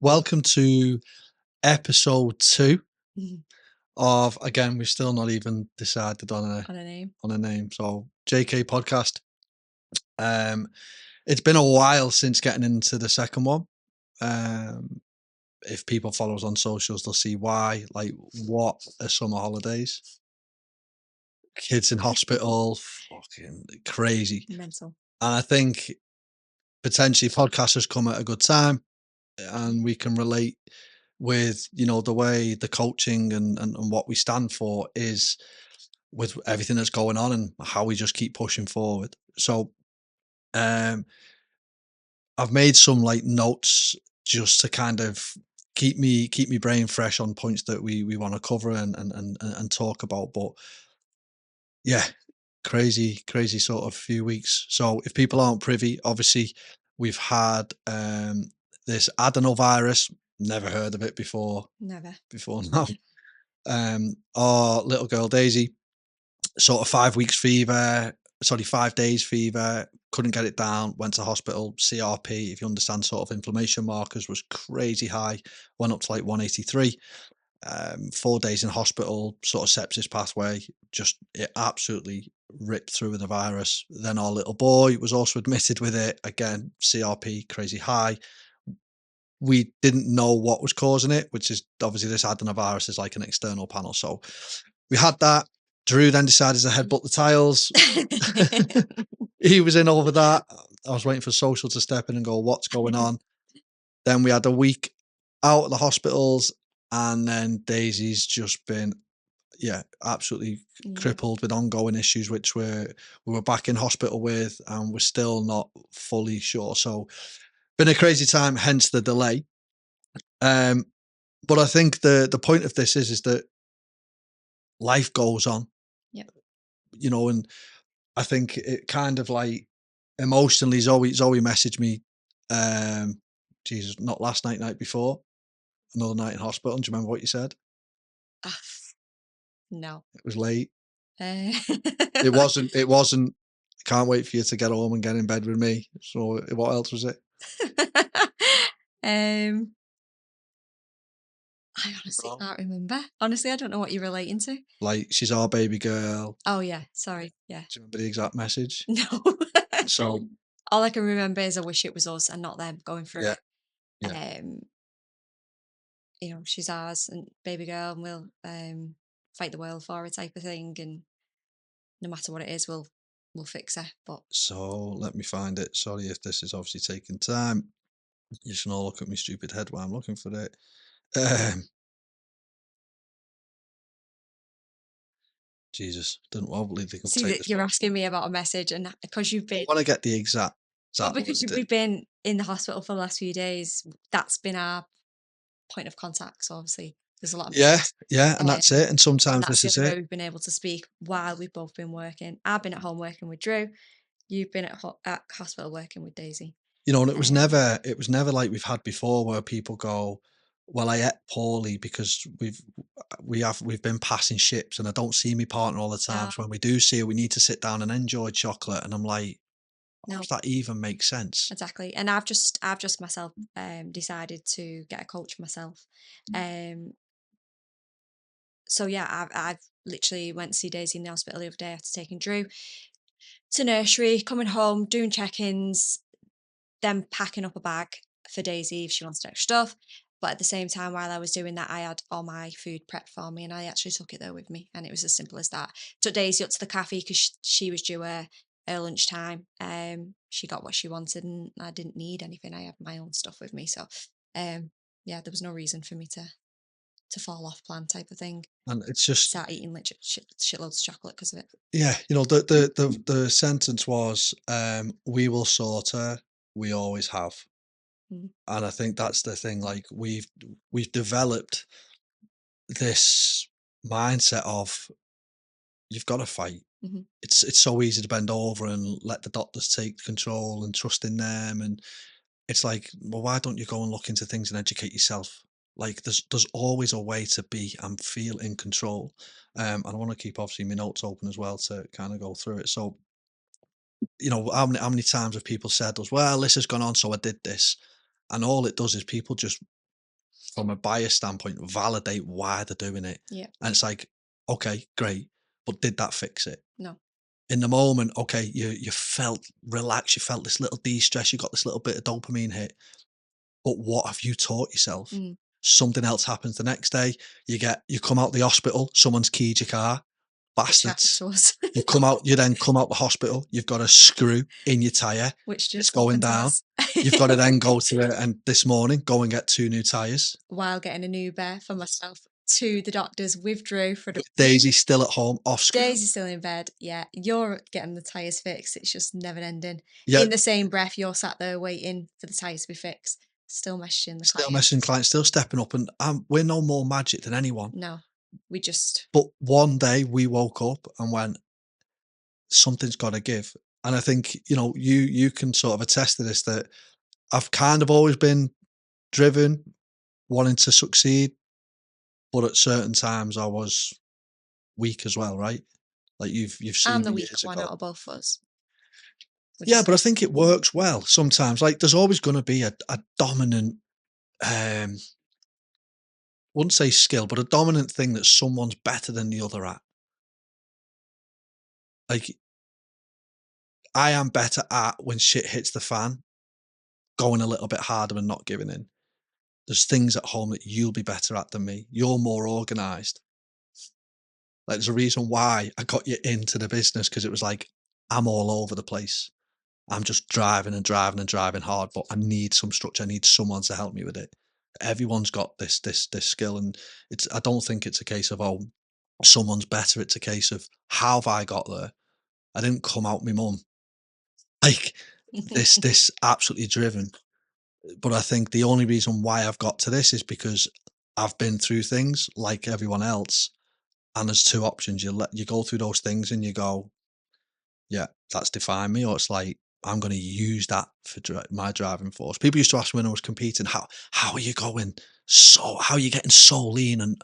welcome to episode 2 Mhm. of, again, we've still not even decided on On a name. a name. So JK podcast. Um, it's been a while since getting into the second one. Um, if people follow us on socials, they'll see why. Like, what are summer holidays? Kids in hospital, fucking crazy. Mental. And I think potentially podcasters come at a good time, and we can relate with the way the coaching and what we stand for is with everything that's going on and how we just keep pushing forward. So um I've made some like notes just to kind of keep me brain fresh on points that we want to cover and talk about. But yeah, crazy sort of few weeks. So if people aren't privy, obviously we've had this adenovirus. Never heard of it before Never. now. Our little girl Daisy, sort of 5 weeks fever, sorry, 5 days fever, couldn't get it down, went to hospital. CRP, if you understand sort of inflammation markers, was crazy high, went up to like 183. 4 days in hospital, sort of sepsis pathway, just it absolutely ripped through with the virus. Then our little boy was also admitted with it, again, CRP crazy high. We didn't know what was causing it, which is obviously this adenovirus is like an external panel. So we had that. Drew then decided to headbutt the tiles. He was in over that. I was waiting for social to step in and go, what's going on? Then we had a week out of the hospitals, and then Daisy's just been, yeah, absolutely Yeah. crippled with ongoing issues, which we were back in hospital with, and we're still not fully sure. So been a crazy time, hence the delay. But I think the point of this is that life goes on, Yep. and I think it kind of like emotionally, Zoe messaged me, Jesus, not last night, night before, another night in hospital. Do you remember what you said? Ah, no. It was late. Uh, It wasn't. Can't wait for you to get home and get in bed with me. So what else was it? um, I honestly Oh. can't remember. Honestly, I don't know what you're relating to. Like, she's our baby girl. Oh yeah, sorry. Yeah. Do you remember the exact message? No. So All I can remember is I wish it was us and not them going through yeah, it. yeah. Um, she's ours and baby girl, and we'll fight the world for her type of thing. And no matter what it is, we'll fix her. But So let me find it. Sorry if this is obviously taking time. You should all look at my stupid head while I'm looking for it. Um, Jesus, didn't believe they could see take that this you're far. asking me about a message, and because you've I been, want to get the exact because word. we've been in the hospital for the last few days, that's been our point of contact. So obviously, there's a lot of Yeah, messages, yeah, and that's it. And and sometimes that's this the is only way it. we've been able to speak while we've both been working. I've been at home working with Drew. You've been at hospital working with Daisy. And it was Um, never like we've had before where people go, well, I ate poorly because we've been passing ships and I don't see my partner all the no, time. So when we do see her, we need to sit down and enjoy chocolate. And I'm like, how no, does that even make sense? exactly. And I've just myself decided to get a coach myself. Um, so yeah, I've literally went to see Daisy in the hospital the other day after taking Drew to nursery, coming home, doing check-ins, then packing up a bag for Daisy if she wanted extra stuff. But at the same time, while I was doing that, I had all my food prepped for me, and I actually took it there with me, and it was as simple as that. Took Daisy up to the cafe because she was due her lunchtime. She got what she wanted, and I didn't need anything. I had my own stuff with me, so um, yeah, there was no reason for me to fall off plan type of thing. And it's just, Start eating literally shitloads of chocolate because of it. yeah, the sentence was, we will sort her, we always have. Mm. And I think that's the thing. Like we've developed this mindset of you've got to fight. Mhm. It's so easy to bend over and let the doctors take control and trust in them. And it's like, well, why don't you go and look into things and educate yourself? Like there's always a way to be and feel in control. And I want to keep obviously my notes open as well to kind of go through it. So, how many times have people said us, well, this has gone on, so I did this. And all it does is people just from a buyer standpoint, validate why they're doing it. Yeah. And it's like, okay, great, but did that fix it? No. In the moment, okay, you felt relaxed, you felt this little de-stress, you got this little bit of dopamine hit, but what have you taught yourself? Mm. Something else happens the next day. You come out the hospital, someone's keyed your car, Which happened bastards. to us. You then come out the hospital, you've got a screw in your tyre, Which it's just going happened to down. us. You've got to then go to it and this morning, go and get 2 new tyres. While getting an Uber for myself to the doctors with Drew for the With Daisy still at home, off screw. Daisy's still in bed. Yeah, you're getting the tyres fixed. It's just never ending. Yeah, In the same breath, you're sat there waiting for the tyres to be fixed. Still messaging the still client. messaging clients, still stepping up, and we're no more magic than anyone. No, we just But one day we woke up and went, something's got to give. And I think, you can sort of attest to this, that I've kind of always been driven, wanting to succeed, but at certain times I was weak as well, right? Like you've I'm seen the me weak years one ago. out of both of us. Would you Yeah, but I say? think it works well sometimes. Like there's always going to be a dominant, um, wouldn't say skill, but a dominant thing that someone's better than the other at. Like I am better at, when shit hits the fan, going a little bit harder and not giving in. There's things at home that you'll be better at than me. You're more organized. Like there's a reason why I got you into the business, because it was like, I'm all over the place. I'm just driving and driving and driving hard, but I need some structure. I need someone to help me with it. Everyone's got this skill, and I don't think it's a case of, oh, someone's better. It's a case of, how have I got there? I didn't come out my mum. Like this absolutely driven. But I think the only reason why I've got to this is because I've been through things like everyone else. And there's two options. You go through those things and you go, yeah, that's defined me, or it's like, I'm going to use that for my driving force. People used to ask me when I was competing, how are you going? How are you getting so lean? And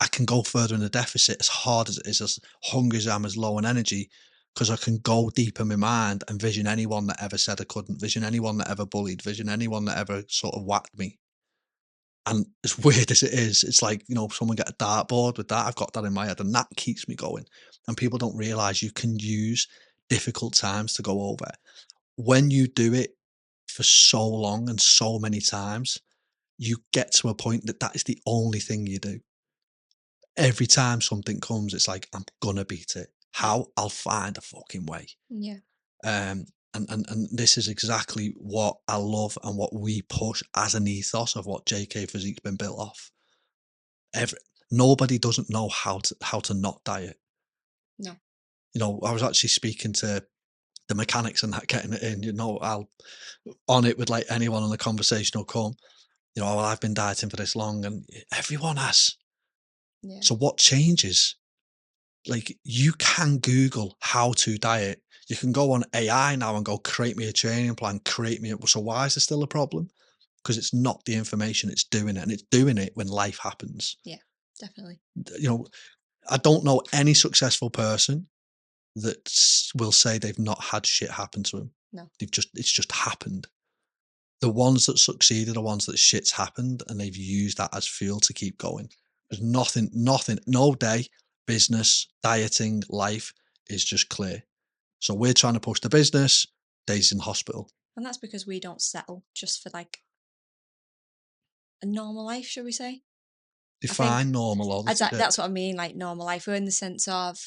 I can go further in the deficit as hard as it is, as hungry as I am, as low on energy, because I can go deep in my mind and vision anyone that ever said I couldn't, vision anyone that ever bullied, vision anyone that ever sort of whacked me. And as weird as it is, it's like, someone get a dartboard with that. I've got that in my head, and that keeps me going. And people don't realize you can use difficult times to go over. When you do it for so long and so many times, you get to a point that that is the only thing you do. Every time something comes, it's like, I'm gonna beat it. How? I'll find a fucking way. Yeah. Um, and this is exactly what I love and what we push as an ethos of what JK Physique's been built off. Every Nobody doesn't know how to not diet. No. I was actually speaking to the mechanics and that, getting it in. I'll on it with like anyone on the conversation will come. Well, I've been dieting for this long, and everyone has. Yeah. So what changes? Like you can Google how to diet. You can go on AI now and go, create me a training plan, create me. So why is there still a problem? Because it's not the information, it's doing it, and it's doing it when life happens. Yeah. Definitely. You know, I don't know any successful person that will say they've not had shit happen to them. No. It's just happened. The ones that succeeded are the ones that shit's happened and they've used that as fuel to keep going. There's nothing, no day, business, dieting, life is just clear. So we're trying to push the business, Days in hospital. And that's because we don't settle just for like a normal life, shall we say? I think Define normal all the shit. that's what I mean, like normal life. We're in the sense of,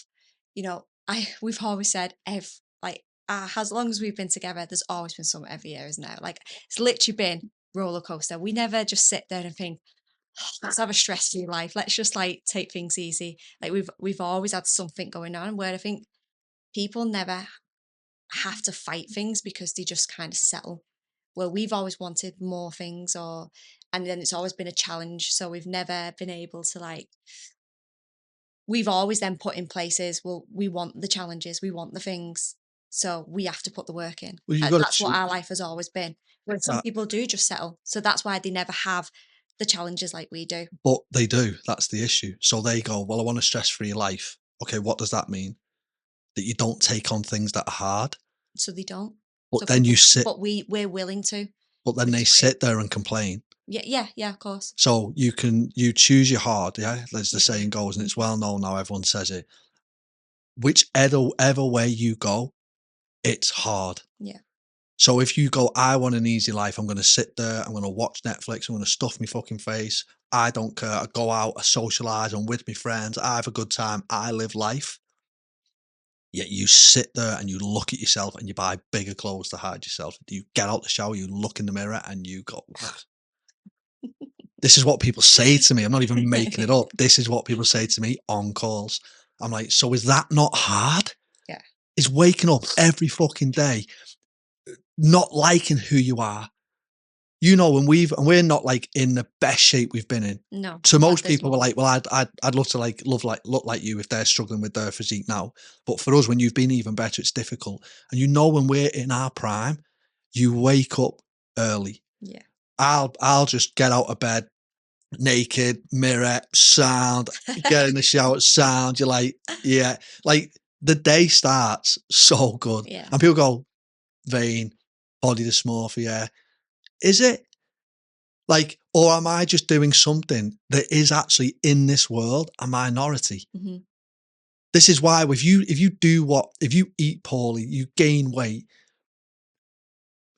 we've always said, as long as we've been together, there's always been something every year, isn't there? Like it's literally been roller coaster. We never just sit there and think, "Oh, let's have a stress-free life. Let's just like take things easy." Like we've always had something going on, where I think people never have to fight things because they just kind of settle. Well, we've always wanted more things, and then it's always been a challenge. So we've never been able to we've always then put in places, well, we want the challenges, we want the things. So we have to put the work in. Well, you've got That's what to, our life has always been. Where some people do just settle. So that's why they never have the challenges like we do. but they do. That's the issue. So they go, well, I want a stress-free life. Okay, what does that mean? That you don't take on things that are hard. So they don't. But So then people you don't. sit, But we're willing to. but then they Because we're sit there and complain. Yeah, of course. So you choose your hard, yeah, as the Yeah. saying goes, and it's well known now, everyone says it. Whichever ever way you go, it's hard. Yeah. So if you go, I want an easy life, I'm gonna sit there, I'm gonna watch Netflix, I'm gonna stuff my fucking face. I don't care. I go out, I socialize, I'm with my friends, I have a good time, I live life. Yet you sit there and you look at yourself and you buy bigger clothes to hide yourself. You get out the shower, you look in the mirror and you go, this is what people say to me. I'm not even making it up. This is what people say to me on calls. I'm like, so is that not hard? Yeah. Is waking up every fucking day, not liking who you are. You know, and we're not like in the best shape we've been in. No, So most people were abysmal. like, well, I'd love to like look like you if they're struggling with their physique now. But for us, when you've been even better, it's difficult. And you know, when we're in our prime, you wake up early. Yeah. I'll just get out of bed naked, mirror, sound, get in the shower, sound. You're like, yeah, like the day starts so good. Yeah. And people go, vain, body dysmorphia. Is it? Like, or am I just doing something that is actually in this world a minority? Mhm. This is why if you if you eat poorly, you gain weight,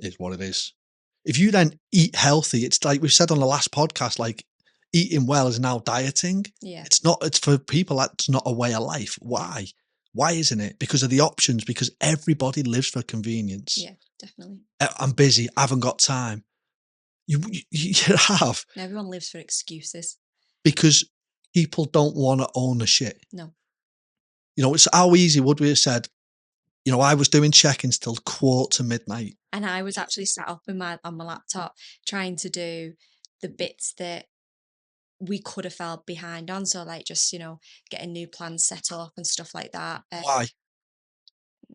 is what it is. If you then eat healthy, it's like we said on the last podcast, like eating well is now dieting. Yeah. It's not, it's for people that's not a way of life. Why? Why isn't it? Because of the options, because everybody lives for convenience. Yeah, definitely. I'm busy, I haven't got time. You have, Everyone lives for excuses. because people don't want to own the shit. No. You know, it's how easy would we have said, you know, I was doing check-ins till 1:45. And I was actually sat up on my laptop trying to do the bits that we could have fell behind on. So like just, getting new plans set up and stuff like that. Why?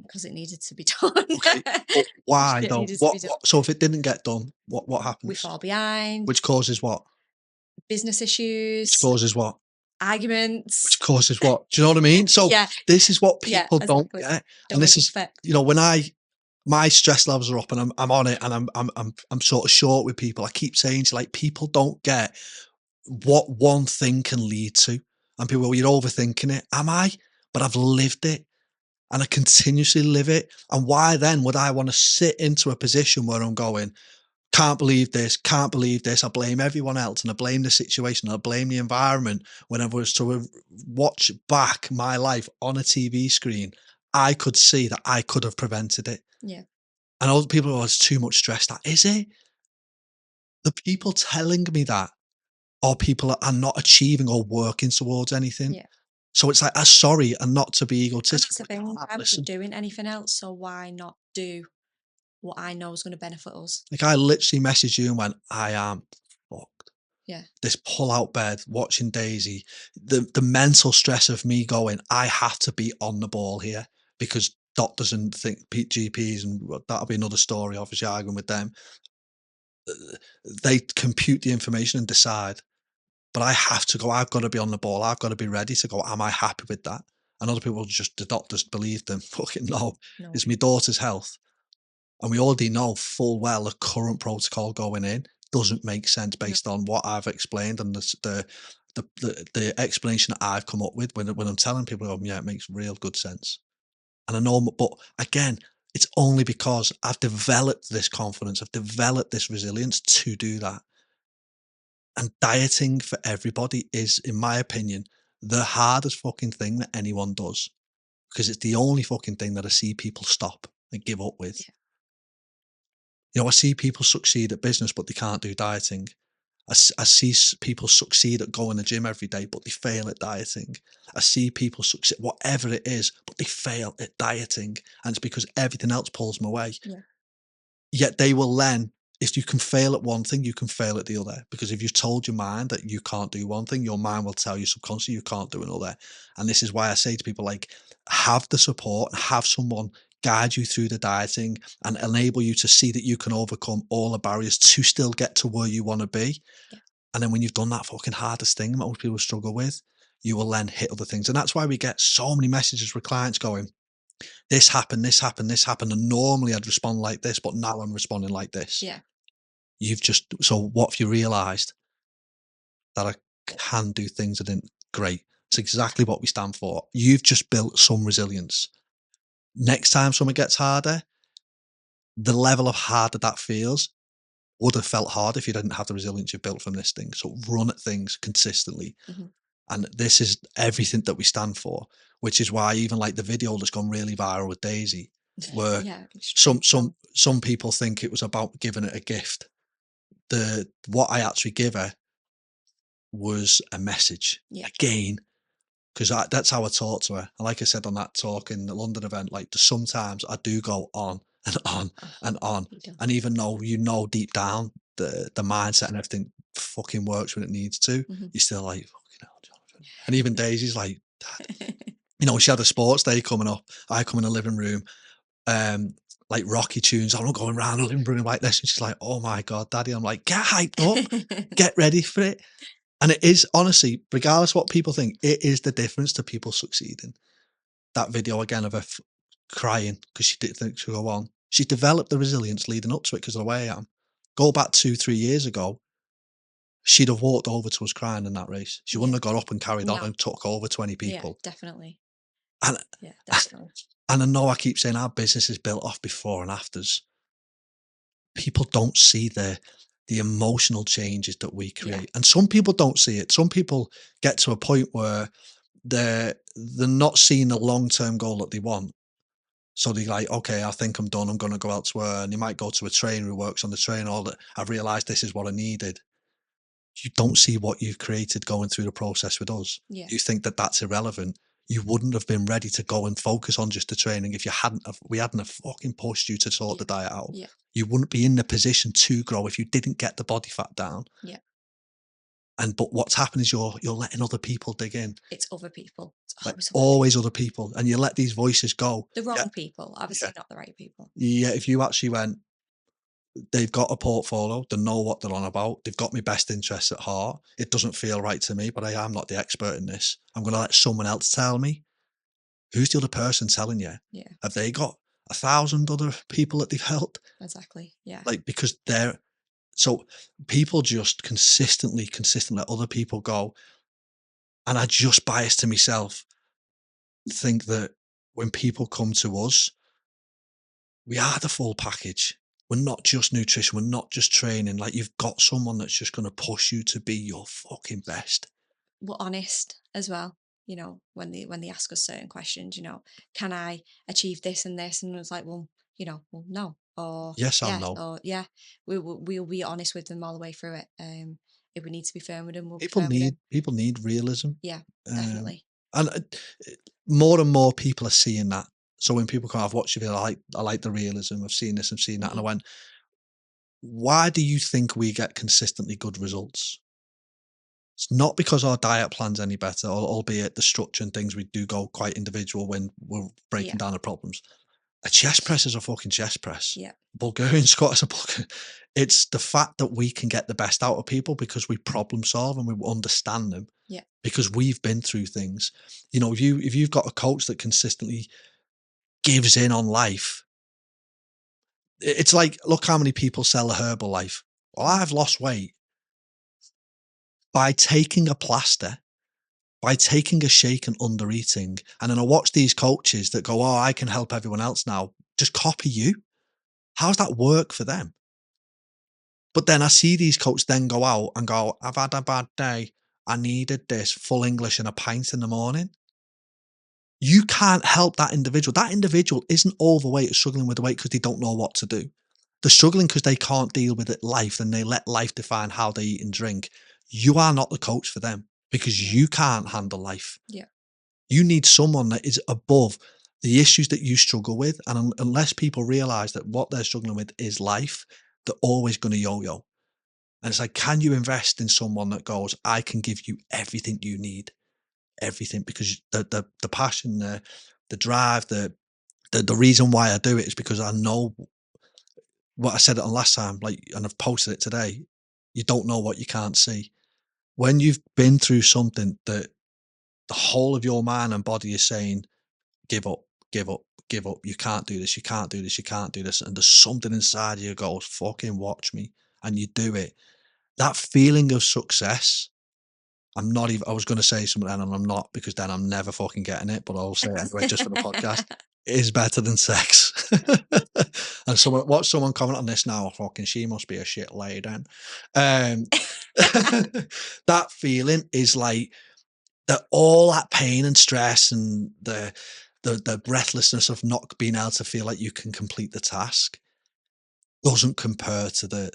Because it needed to be done. Okay, but why Shit though? needed to be done. So if it didn't get done, what We happens? fall behind, Which causes what? business Which issues, causes what? arguments. Which causes what? Do you know what I mean? So Yeah, this is what yeah, people don't exactly. get, and this Domino is, effect. you know, when my stress levels are up and I'm on it and I'm sort of short with people. I keep saying to, like, people don't get what one thing can lead to, and people, well, you're overthinking it. Am I? But I've lived it. And I continuously live it. And why then would I want to sit into a position where I'm going, can't believe this, can't believe this. I blame everyone else and I blame the situation. I blame the environment. When I was to watch back my life on a TV screen, I could see that I could have prevented it. Yeah. And all the people are, it's too much stress. That is it. The people telling me that are people that are not achieving or working towards anything. Yeah. So it's like, I'm sorry, and not to be And egotistical, that's the but I thing. can't I wasn't listen. doing anything else, so why not do what I know is going to benefit us? Like, I literally messaged you and went, I am fucked. Yeah. This pull out bed, watching Daisy, the mental stress of me going, I have to be on the ball here, because doctors and GPs, and that'll be another story, obviously arguing with them. They compute the information and decide, but I have to go. I've got to be on the ball. I've got to be ready to go. Am I happy with that? And other people just, the doctors believe them. Fucking no. No. It's my daughter's health. And we already know full well the current protocol going in doesn't make sense based on what I've explained and the explanation that I've come up with when I'm telling people, oh, yeah, it makes real good sense. And I know, but again, it's only because I've developed this confidence, I've developed this resilience to do that. And dieting for everybody is, in my opinion, the hardest fucking thing that anyone does, because it's the only fucking thing that I see people stop and give up with. Yeah. You know, I see people succeed at business, but they can't do dieting. I see people succeed at going to the gym every day, but they fail at dieting. I see people succeed, whatever it is, but they fail at dieting. And it's because everything else pulls them away. Yeah. Yet they will then, if you can fail at one thing, you can fail at the other. Because if you've told your mind that you can't do one thing, your mind will tell you subconsciously you can't do another. And this is why I say to people, like, have the support and have someone guide you through the dieting and enable you to see that you can overcome all the barriers to still get to where you want to be. Yeah. And then when you've done that fucking hardest thing that most people struggle with, you will then hit other things. And that's why we get so many messages with clients going, this happened, this happened, this happened. And normally I'd respond like this, but now I'm responding like this. Yeah. So what have you realized? That I can do things I didn't. Great. It's exactly what we stand for. You've just built some resilience. Next time something gets harder, the level of harder that feels would have felt hard if you didn't have the resilience you've built from this thing. So run at things consistently. Mhm. And this is everything that we stand for, which is why even like the video that's gone really viral with Daisy, where Yeah, extreme strong. some people think it was about giving it a gift. The what I actually give her was a message. Yeah. Again, because that's how I talk to her. And like I said on that talk in the London event, like sometimes I do go on and on Oh, and on. you don't. And even though you know deep down the mindset and everything fucking works when it needs to, Mhm. you're still like, fucking hell, Jonathan. And even Daisy's like, Dad, she had a sports day coming up. I come in the living room, like Rocky tunes. I'm not going around the living room like this. And she's like, oh my God, Daddy. I'm like, get hyped up, get ready for it. And it is honestly, regardless of what people think, it is the difference to people succeeding. That video again of her crying because she didn't think she'd go on. She developed the resilience leading up to it because of the way I am. Go back 2, 3 years ago, she'd have walked over to us crying in that race. She Yeah. wouldn't have got up and carried on No. and took over 20 Yeah, people. definitely. And Yeah, definitely. and I know I keep saying our business is built off before and afters. People don't see the emotional changes that we Yeah. create. And some people don't see it. Some people get to a point where they're not seeing the long-term goal that they want. So they're like, okay, I think I'm done. I'm going to go elsewhere. And they might go to a trainer who works on the train. All that I've realized this is what I needed. You don't see what you've created going through the process with us. Yeah. You think that that's irrelevant. You wouldn't have been ready to go and focus on just the training if we hadn't have fucking pushed you to sort Yeah. the diet out. Yeah. You wouldn't be in the position to grow if you didn't get the body fat down. Yeah. But what's happened is you're letting other people dig in. It's other people. It's Like always other always people. other people, and you let these voices go. The Yeah, wrong people, yeah, obviously not the right people. yeah. If you actually went, they've got a portfolio, they know what they're on about, they've got my best interests at heart. It doesn't feel right to me, but I'm not the expert in this. I'm going to let someone else tell me. Who's the other person telling you? Yeah, Have they got 1,000 other people that they've helped? exactly. Yeah. Like because they're so people just consistently let other people go, and I just bias to myself think that when people come to us, we are the full package. We're not just nutrition. We're not just training. Like you've got someone that's just going to push you to be your fucking best. We're honest as well, when they ask us certain questions, can I achieve this and this? And it's like, well, no. Or Yes and yes, no. or yeah. We'll be honest with them all the way through it. If we need to be firm with them, we'll be People firm with need them. people need realism, Yeah, um, definitely. and more and more people are seeing that. So when people come, I've watched you. I like the realism. I've seen this. I've seen that, and I Hmm. went, why do you think we get consistently good results? It's not because our diet plan's any better, albeit the structure and things we do go quite individual when we're Yeah, breaking down the problems. A chest press is a fucking chest press. yeah, Bulgarian squat is a Bulgarian. It's the fact that we can get the best out of people because we problem solve and we understand them yeah, because we've been through things. If you've got a coach that consistently gives in on life, it's like look how many people sell a Herbalife. Well, mm, I've lost weight by taking a plaster, by taking a shake and under eating. And then I watch these coaches that go, "Oh, I can help everyone else now." Just copy you. How's that work for them? But then I see these coaches then go out and go, "I've had a bad day. I needed this full English and a pint in the morning." You can't help that individual. That individual isn't overweight or struggling with the weight because they don't know what to do. They're struggling because they can't deal with it life and they let life define how they eat and drink. You are not the coach for them because yeah, you can't handle life. yeah, You need someone that is above the issues that you struggle with. And unless people realize that what they're struggling with is life, they're always going to yo-yo. And it's like, can you invest in someone that goes, I can give you everything you need, everything, because the passion, the drive, the reason why I do it is because I know what I said it on last time, like, and I've posted it today. You don't know what you can't see. When you've been through something that the whole of your mind and body is saying, give up, give up, give up. You can't do this. You can't do this. You can't do this. And there's something inside you goes, fucking watch me. and you do it, that feeling of success, I was going to say something then and I'm not, because then I'm never fucking getting it, but I'll say it anyway, just for the podcast, is better than sex. And watch someone comment on this now, fucking, she must be a shit lady then. Um, that feeling is like, all that pain and stress and the breathlessness of not being able to feel like you can complete the task doesn't compare to the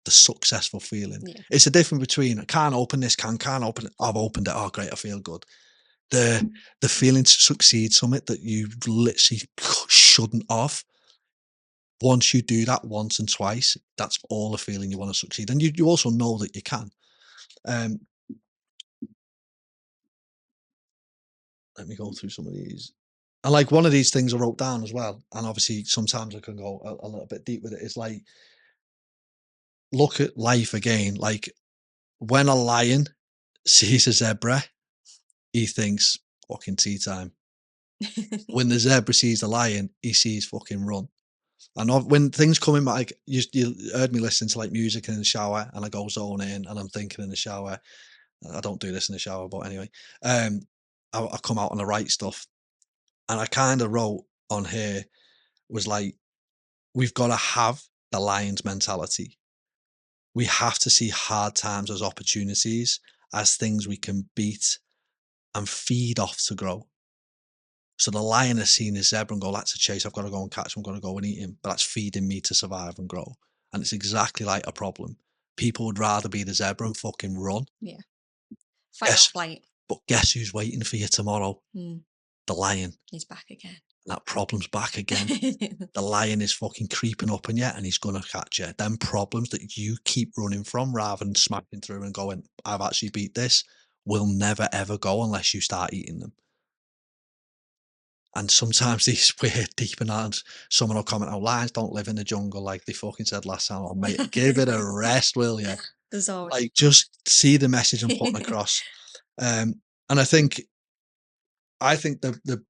successful feeling. Yeah. It's a difference between, I can't open this, can't open it. I've opened it. Oh, great, I feel good. The feeling to succeed something that you literally shouldn't have. Once you do that once and twice, that's all the feeling you want to succeed. And you also know that you can. Um, Let me go through some of these. And like one of these things I wrote down as well, and obviously sometimes I can go a little bit deep with it. It's like, look at life again. Like when a lion sees a zebra, he thinks fucking tea time. When the zebra sees the lion, he sees fucking run. And when things come in, like you heard me listen to like music in the shower, and I go zone in, and I'm thinking in the shower. I don't do this in the shower, but anyway, um, I come out on the right stuff, and I kind of wrote on here was like, we've got to have the lion's mentality. We have to see hard times as opportunities, as things we can beat and feed off to grow. So the lion has seen his zebra and go, that's a chase. I've got to go and catch him. I've got to go and eat him. But that's feeding me to survive and grow. And it's exactly like a problem. People would rather be the zebra and fucking run. Yeah. Fight or flight. But guess who's waiting for you tomorrow? The lion. He's back again. That problem's back again. The lion is fucking creeping up on you, and he's going to catch you. Them problems that you keep running from rather than smacking through and going, I've actually beat this, will never ever go unless you start eating them. And sometimes these weird deep and someone will comment, oh, lions don't live in the jungle like they fucking said last time. Oh, mate, give it a rest, will you? There's always Like, just see the message I'm putting across. And I think the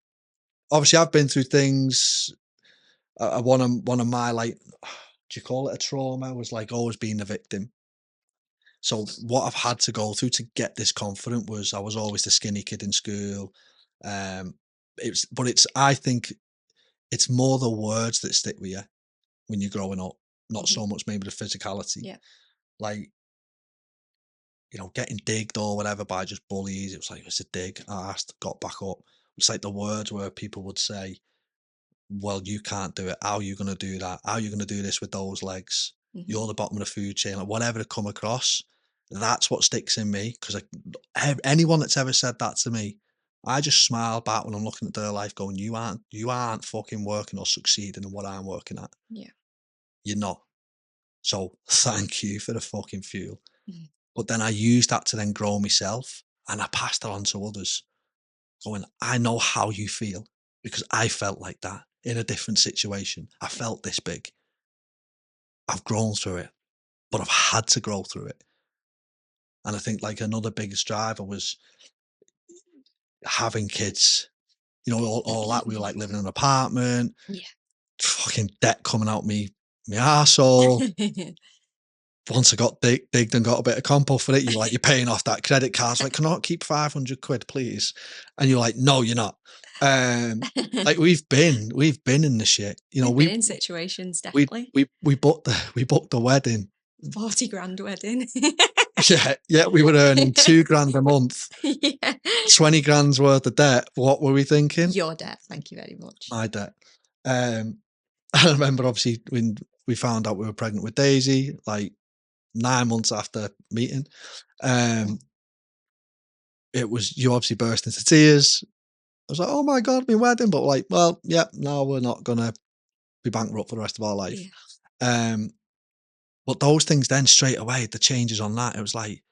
obviously I've been through things. One of my, like, do you call it a trauma, was like always being the victim. So what I've had to go through to get this confident was, I was always the skinny kid in school. I think it's more the words that stick with you when you're growing up, not so much maybe the physicality. Yeah. Like, getting digged or whatever by just bullies. It was like, it's a dig. I asked, got back up. It's like the words where people would say, well, you can't do it. How are you going to do that? How are you going to do this with those legs? You're the bottom of the food chain. Like, whatever to come across, that's what sticks in me. Because anyone that's ever said that to me, I just smile back when I'm looking at their life going, you aren't fucking working or succeeding in what I'm working at. Yeah. You're not. So thank you for the fucking fuel. Mhm. But then I used that to then grow myself, and I passed it on to others, going, I know how you feel, because I felt like that in a different situation. I felt this big. I've grown through it, but I've had to grow through it. And I think like another biggest driver was having kids. All that. We were like living in an apartment, Yeah. fucking debt coming out me arsehole. Once I got digged and got a bit of compost for it, you're paying off that credit card. It's like, can I not keep 500 quid, please? And you're like, no, you're not. Like we've been in the shit. We've been in situations, definitely. We booked the wedding. 40 grand wedding. Yeah, we were earning 2 grand a month. Yeah. 20 grand's worth of debt. What were we thinking? Your debt, thank you very much. My debt. I remember obviously when we found out we were pregnant with Daisy, like 9 months after meeting. It was, you obviously burst into tears. I was like, oh my God, my wedding. But like, well, yeah, no, we're not going to be bankrupt for the rest of our life. Yeah. But those things then straight away, the changes on that, it was like,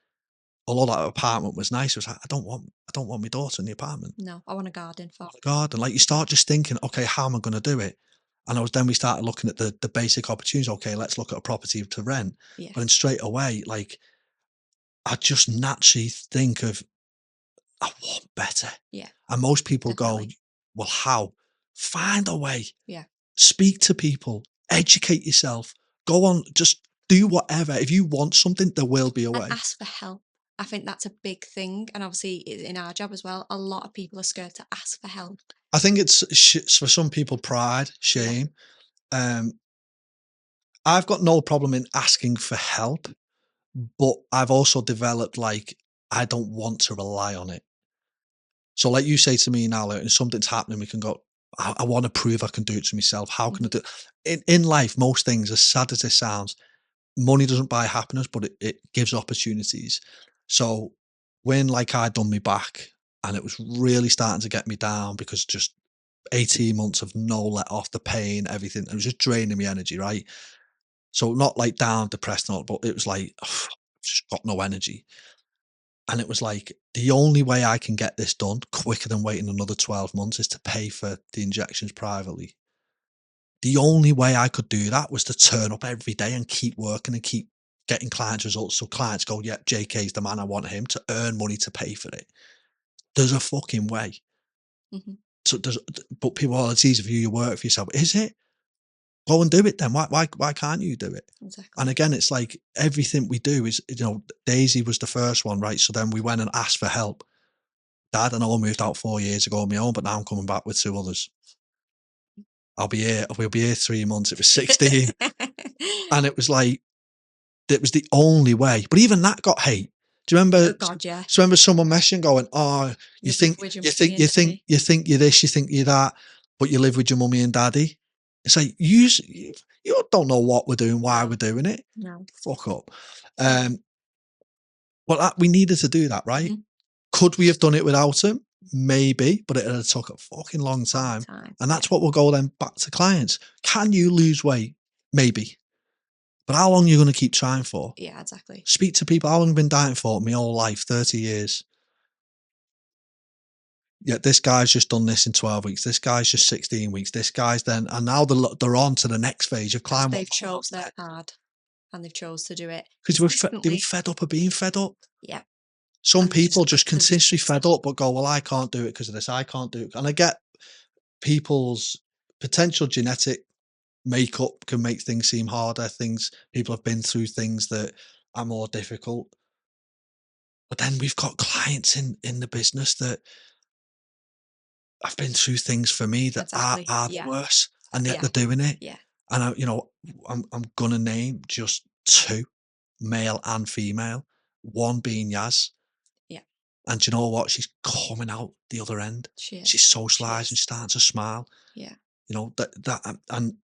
although that apartment was nice, it was like, I don't want my daughter in the apartment. No, I want a garden for A garden. Like you start just thinking, okay, how am I going to do it? And we started looking at the basic opportunities. Okay, let's look at a property to rent. Yeah. But then straight away, like I just naturally think of, I want better. Yeah. And most people definitely. go, well, how? Find a way. Yeah. Speak to people, educate yourself, go on, just do whatever. If you want something, there will be a And way. ask for help. I think that's a big thing, and obviously in our job as well, a lot of people are scared to ask for help. I think it's for some people, pride, Yeah. shame. I've got no problem in asking for help, but I've also developed, like, I don't want to rely on it. So like you say to me now, like, if something's happening, we can go, I want to prove I can do it to myself. How can I Mhm. do it? In life, most things, as sad as it sounds, money doesn't buy happiness, but it gives opportunities. So when, like, I done me back and it was really starting to get me down because just 18 months of no let off, the pain, everything, it was just draining me energy, right? So not like down, depressed, and all, but it was like, just got no energy. And it was like, the only way I can get this done quicker than waiting another 12 months is to pay for the injections privately. The only way I could do that was to turn up every day and keep working and keep getting clients results. So clients go, yeah, JK's the man, I want him to earn money to pay for it. There's a fucking way. Mhm. So but people, oh, it's easy for you, you work for yourself. Is it? Go and do it then. Why can't you do it? And Exactly. again, it's like everything we do is, Daisy was the first one, right? So then we went and asked for help. Dad, I know I moved out 4 years ago on my own, but now I'm coming back with 2 others. We'll be here 3 months. It was 16. And it was like, it was the only way. But even that got hate. Do you Oh remember? god, yeah. Do you remember someone messaging going, "Oh, you You live think with your you mummy think and you think daddy. you think you're this, you think you're that, but you live with your mummy and daddy." It's like, you don't know what we're doing, why No, we're doing it. no. Fuck up. Yeah. Well, we needed to do that, right? Mhm. Could we have done it without him? Maybe, but it had took a fucking long Long time. time. And Yeah. that's what we'll go then back to clients. Can you lose weight? Maybe. But how long are you going to keep trying for? Yeah, exactly. Speak to people. How long have I been dieting for? My whole life, 30 years. Yeah, this guy's just done this in 12 weeks. This guy's just 16 weeks. This guy's then, and now they're on to the next phase of Because climb. they've chose their path and they've chose to do it Because they were consistently. fed up of being fed up. Yeah. Some And they just people look just for the consistently results. fed up, but go, well, I can't do it because of this. I can't do it. And I get people's potential genetic makeup can make things seem harder. People have been through things that are more difficult. But then we've got clients in the business that have been through things for me that Exactly. are the Yeah. worst, and yet Yeah. they're doing it. Yeah. And I'm gonna name just 2, male and female, one being Yaz. Yeah. And do you know what? She's coming out the other end. She She's is. She socializing, is. starting to smile. Yeah. And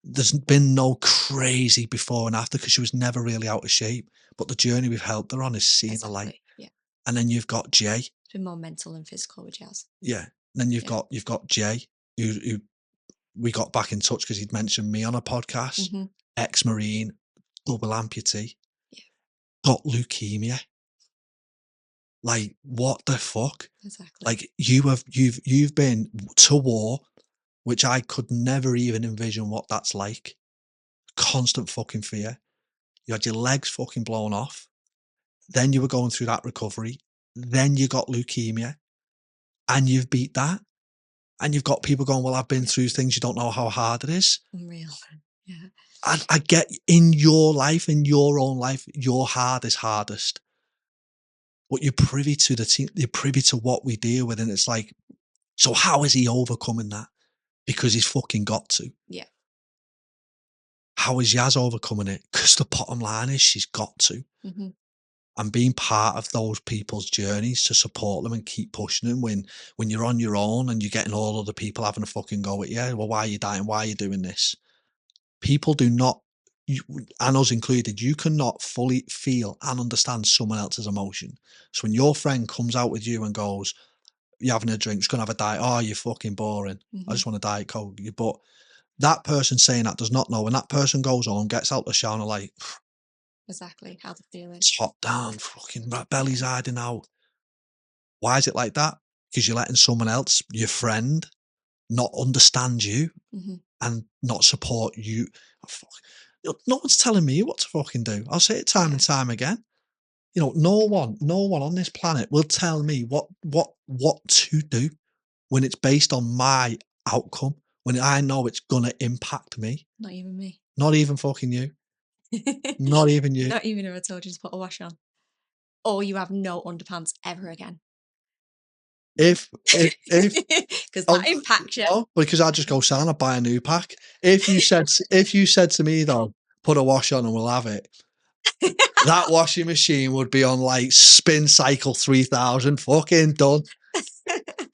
there's been no crazy before and after because she was never really out of shape. But the journey we've helped her on is seeing the light. Exactly. Yeah. And then you've got Jay. It's been more mental and physical with Jazz. Yeah. Then Yeah. you've got Jay, who we got back in touch because he'd mentioned me on a podcast, Mhm. ex-Marine, double amputee, Yeah. got leukemia. Like, what the fuck? Exactly. Like, you've been to war, which I could never even envision what that's like. Constant fucking fear. You had your legs fucking blown off. Then you were going through that recovery. Then you got leukemia, and you've beat that. And you've got people going, well, I've been through things. You don't know how hard it is. Unreal. Yeah. I get in your life, in your own life, your hard is hardest. But you're privy to the team, you're privy to what we deal with. And it's like, so how is he overcoming that? Because he's fucking got to. Yeah. How is Yaz overcoming it? Because the bottom line is she's got to. Mhm. And being part of those people's journeys to support them and keep pushing them when you're on your own and you're getting all other people having a fucking go at you. Well, why are you dying? Why are you doing this? People do not, and us included, you cannot fully feel and understand someone else's emotion. So when your friend comes out with you and goes, you're having a drink, just gonna have a diet. Oh, you're fucking boring. I Mhm. just want a diet coke. But that person saying that does not know. When that person goes home, gets out the shower, and like, Exactly. How they're feeling. top down, fucking belly's Yeah. hiding out. Why is it like that? Because you're letting someone else, your friend, not understand you Mhm. and not support you. Oh, fuck. No one's telling me what to fucking do. I'll say it time Yeah. and time again. No one on this planet will tell me what to do when it's based on my outcome, when I know it's gonna impact me. Not even me. Not even fucking you. Not even you. Not even if I told you to put a wash on. Or you have no underpants ever again. If 'Cause oh, that impacts you. no, because I just go sound, I buy a new pack. If you said to me though, "Put a wash on and we'll have it," that washing machine would be on like spin cycle 3000, fucking done.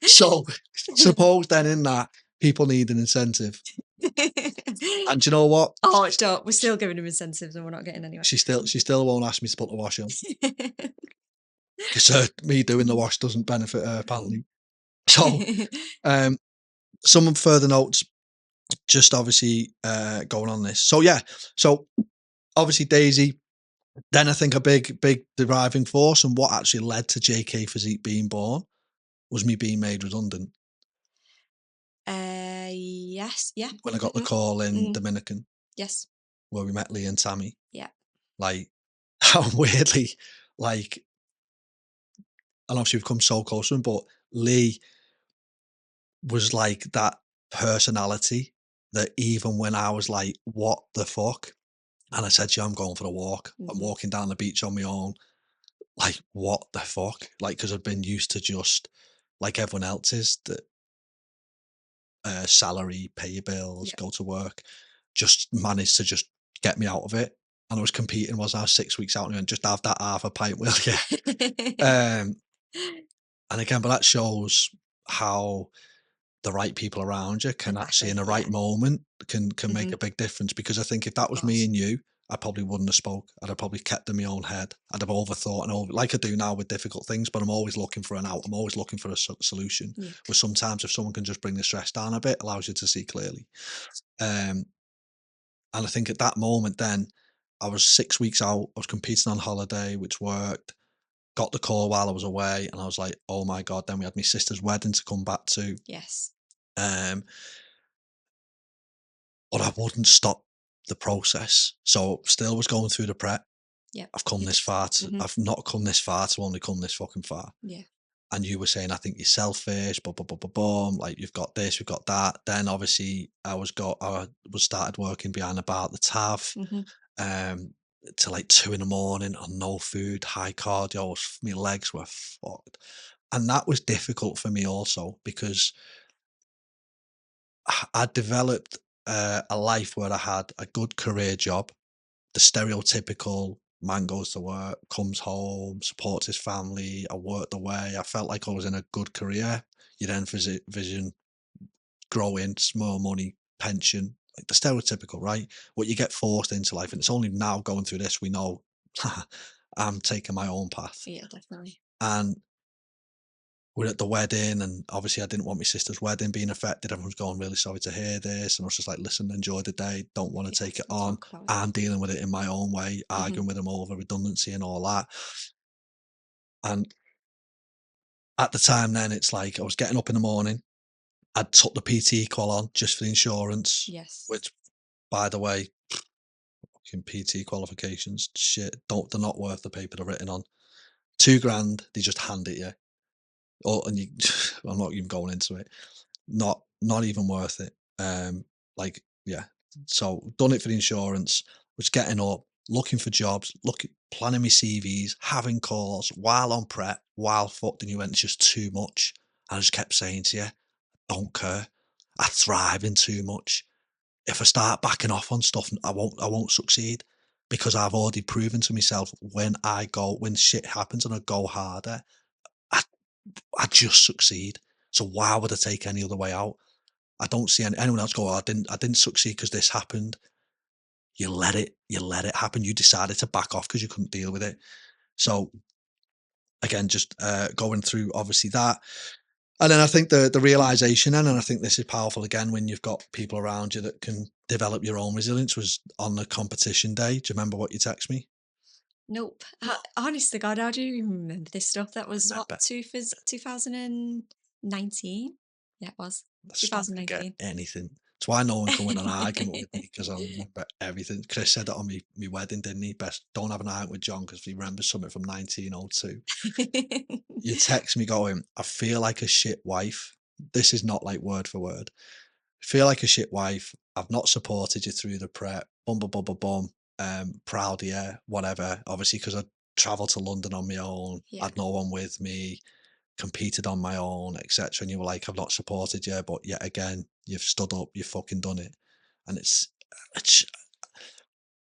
So suppose then in that people need an incentive. And do you know what? Oh, don't. We're still giving him incentives and we're not getting anywhere. She still won't ask me to put the wash on because me doing the wash doesn't benefit her apparently. So um, some further notes, just obviously going on this. So yeah, so obviously Daisy. Then I think a big driving force and what actually led to JK Physique being born was me being made redundant Yes, yeah. when I got the Mhm, call in mhm. Dominican Yes. where we met Lee and Tammy. Yeah. Like how weirdly, like, and obviously we've come so close to him, but Lee was like that personality that even when I was like, what the fuck? And I said, yeah, I'm going for a walk. I'm Mhm. walking down the beach on my own. Like, what the fuck? Like, because I've been used to just like everyone else is, that salary, pay your bills, Yeah. go to work, just managed to just get me out of it. And I was competing, was I 6 weeks out and went, just have that half a pint, will you? Um, and again, but that shows how the right people around you can actually, in Exactly, the yeah. right moment, can make Mhm. a big difference. Because I think if that Of was me course. and you, I probably wouldn't have spoke. I'd have probably kept in my own head. I'd have overthought and over, like I do now with difficult things. But I'm always looking for an out. I'm always looking for a solution. Yeah. Where sometimes if someone can just bring the stress down a bit, allows you to see clearly. Um, and I think at that moment, then I was 6 weeks out. I was competing on holiday, which worked. Got the call while I was away, and I was like, "Oh my god!" Then we had my sister's wedding to come back to. Yes. Um, but I wouldn't stop the process. So still was going through the prep. Yep. I've come You this just far. mhm. I've not come this far to only come this fucking far. Yeah. And you were saying, I think you're selfish, blah, blah, blah, blah, blah. Like you've got this, you've got that. Then obviously I was started working behind the bar at the TAV, Mhm. um, to like 2 in the morning on no food, high cardio. My legs were fucked. And that was difficult for me also because I developed a life where I had a good career job, the stereotypical man goes to work, comes home, supports his family. I worked away. I felt like I was in a good career. You then vision growing, small money, pension, like the stereotypical, right? What you get forced into life. And it's only now going through this, we know I'm taking my own path. Yeah, definitely. And we're at the wedding, and obviously I didn't want my sister's wedding being affected. Everyone's going, really sorry to hear this. And I was just like, listen, enjoy the day. Don't want to Yeah, take it we'll on. talk about it. I'm dealing with it in my own way, Mhm. arguing with them over redundancy and all that. And at the time, then it's like I was getting up in the morning. I'd took the PT qual on just for the insurance, Yes. which, by the way, fucking PT qualifications, shit, they're not worth the paper they're written on. 2 grand, they just hand it you. Oh, and you, I'm not even going into it. Not even worth it. Like, yeah. So done it for the insurance, was getting up, looking for jobs, planning my CVs, having calls while on prep, while fucked, and you went, it's just too much. I just kept saying to you, don't care. I thrive in too much. If I start backing off on stuff, I won't succeed because I've already proven to myself when shit happens and I go harder, I I just succeed. So why would I take any other way out? I don't see anyone else go, "Oh, I didn't succeed because this happened." You let it happen. You decided to back off because you couldn't deal with it. So again, just going through obviously that. And then I think the realization, and I think this is powerful again when you've got people around you that can develop your own resilience, was on the competition day. Do you remember what you text me? Nope. Honest to God, how do you even remember this stuff? That I was what, remember. 2019? Yeah, it was. Let's not forget 2019. anything. It's why no one can win an argument with me because I remember everything. Chris said it on me wedding, didn't he? Best don't have an argument with John because he remembers something from 1902. You text me going, I feel like a shit wife. This is not like word for word. Feel like a shit wife. I've not supported you through the prep. Bum, bum, bum, bum, bum. proud of you, whatever. Obviously, because I travelled to London on my own, Yeah. had no one with me, competed on my own, etc. And you were like, I've not supported you, but yet again, you've stood up, you've fucking done it. And it's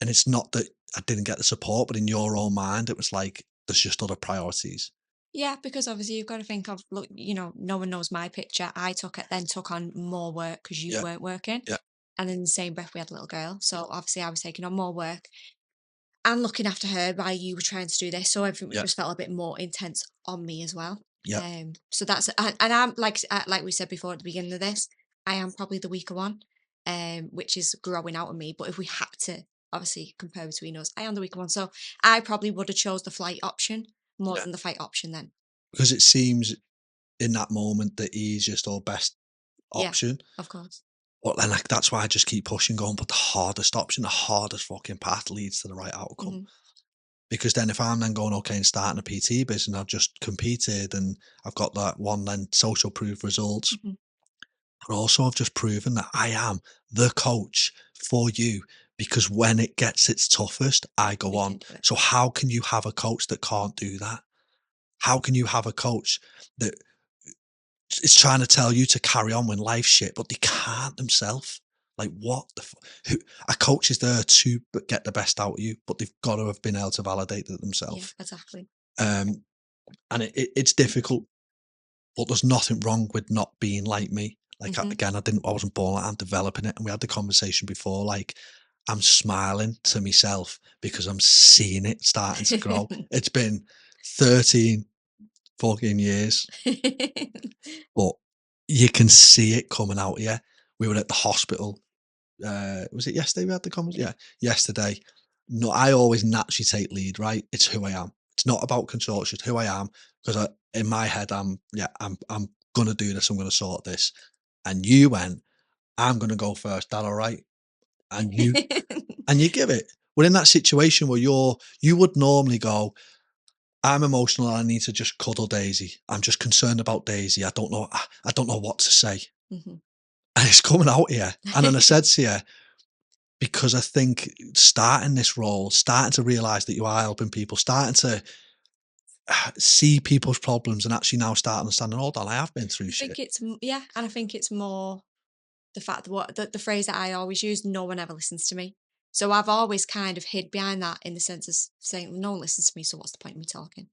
and it's not that I didn't get the support, but in your own mind, it was like there's just other priorities. Yeah, because obviously you've got to think of, look, no one knows my picture. I took on more work because you Yeah, weren't working. yeah, And in the same breath, we had a little girl. So obviously I was taking on more work and looking after her while you were trying to do this. So everything yeah, just felt a bit more intense on me as well. yeah, So that's, and I'm like we said before at the beginning of this, I am probably the weaker one, which is growing out of me. But if we had to obviously compare between us, I am the weaker one. So I probably would have chose the flight option more yeah. than the fight option then. Because it seems in that moment the easiest or best Yeah, option. of course. But then like that's why I just keep pushing, going, but the hardest option, the hardest fucking path leads to the right outcome. Mhm, Because then if I'm then going, okay, and starting a PT business, and I've just competed and I've got that one then social proof results, mhm. but also I've just proven that I am the coach for you because when it gets its toughest, I go We on. can do it. So how can you have a coach that can't do that? How can you have a coach that is trying to tell you to carry on when life's shit, but they can't themselves? Like what the who a coach is there to get the best out of you, but they've got to have been able to validate it Yeah, themselves. exactly. Um, and it's difficult, but there's nothing wrong with not being like me. Like Mhm. again, I wasn't born like I'm developing it, and we had the conversation before. Like I'm smiling to myself because I'm seeing it starting to grow. It's been 13 fucking years, but you can see it coming out here. We were at the hospital. Was it yesterday we had the conversation? Yeah. Yeah, yesterday. No, I always naturally take lead, right? It's who I am. It's not about control, it's just who I am. Because in my head, I'm gonna do this, I'm gonna sort this. And you went, I'm gonna go first, that all right? And you give it. We're in that situation where you would normally go, I'm emotional, I need to just cuddle Daisy. I'm just concerned about Daisy. I don't know what to say. Mhm. And it's coming out here. And then I said to you, because I think starting this role, starting to realize that you are helping people, starting to see people's problems and actually now start understanding, hold on, I have been through I think shit. it's yeah, and I think it's more the fact that the phrase that I always use, no one ever listens to me. So I've always kind of hid behind that in the sense of saying no one listens to me, so what's the point of me talking?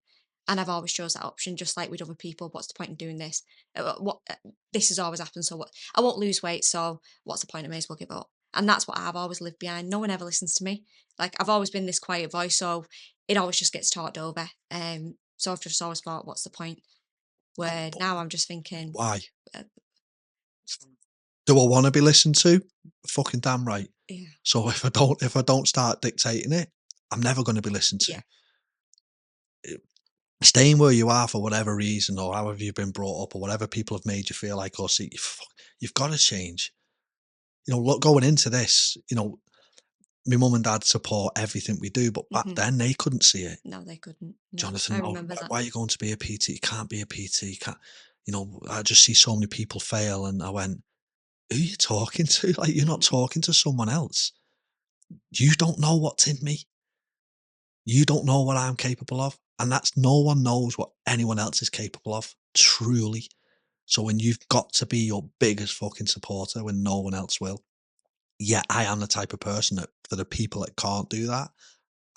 And I've always chose that option, just like with other people. What's the point in doing this? This has always happened, so what? I won't lose weight, so what's the point? I may as well give up. And that's what I've always lived behind. No one ever listens to me. Like I've always been this quiet voice, so it always just gets talked over. So I've just always thought, what's the point? Where But now I'm just thinking, why? uh, Do I want to be listened to? Fucking damn right. yeah, So if I don't start dictating it, I'm never going to be listened to. yeah. Staying where you are for whatever reason or however you've been brought up or whatever people have made you feel like, or see, you've got to change. Look, going into this, my mum and dad support everything we do, but back Mhm. then they couldn't see it. No, they couldn't. No, I Jonathan, no, remember that. why are you going to be a PT? You can't be a PT. You can't, I just see so many people fail. And I went, who are you talking to? Like, you're not Mhm, talking to someone else. You don't know what's in me. You don't know what I'm capable of. And that's no one knows what anyone else is capable of, truly. So when you've got to be your biggest fucking supporter when no one else will, yeah, I am the type of person that for the people that can't do that,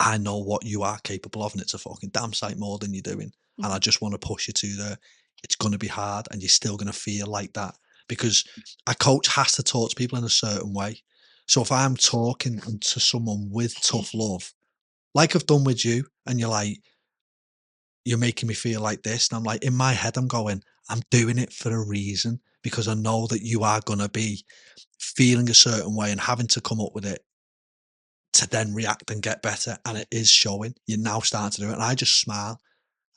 I know what you are capable of, and it's a fucking damn sight more than you're doing. And I mhm. just want to push you to there. It's going to be hard, and you're still going to feel like that because a coach has to talk to people in a certain way. So if I'm talking to someone with tough love, like I've done with you, and you're like, you're making me feel like this, and I'm like, in my head, I'm going, I'm doing it for a reason because I know that you are going to be feeling a certain way and having to come up with it to then react and get better, and it is showing. You're now starting to do it, and I just smile.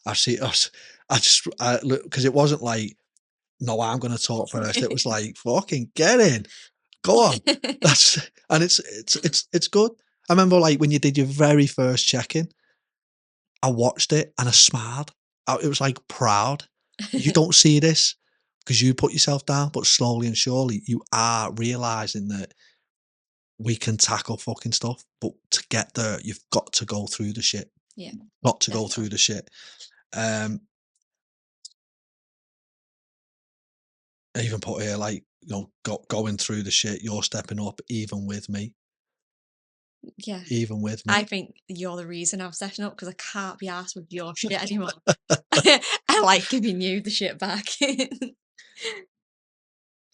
I see us. I look because it wasn't like, no, I'm going to talk first. It was like, fucking get in, go on. That's and it's good. I remember like when you did your very first check-in, I watched it and I smiled. It was like proud. You don't see this because you put yourself down, but slowly and surely you are realizing that we can tackle fucking stuff, but to get there, you've got to go through the shit. Yeah, Got to go through definitely. the shit. Um, I even put here like, going through the shit, you're stepping up even with me. Yeah. Even with I me. think you're the reason I'm stepping up because I can't be arsed with your shit anymore. I like giving you the shit back.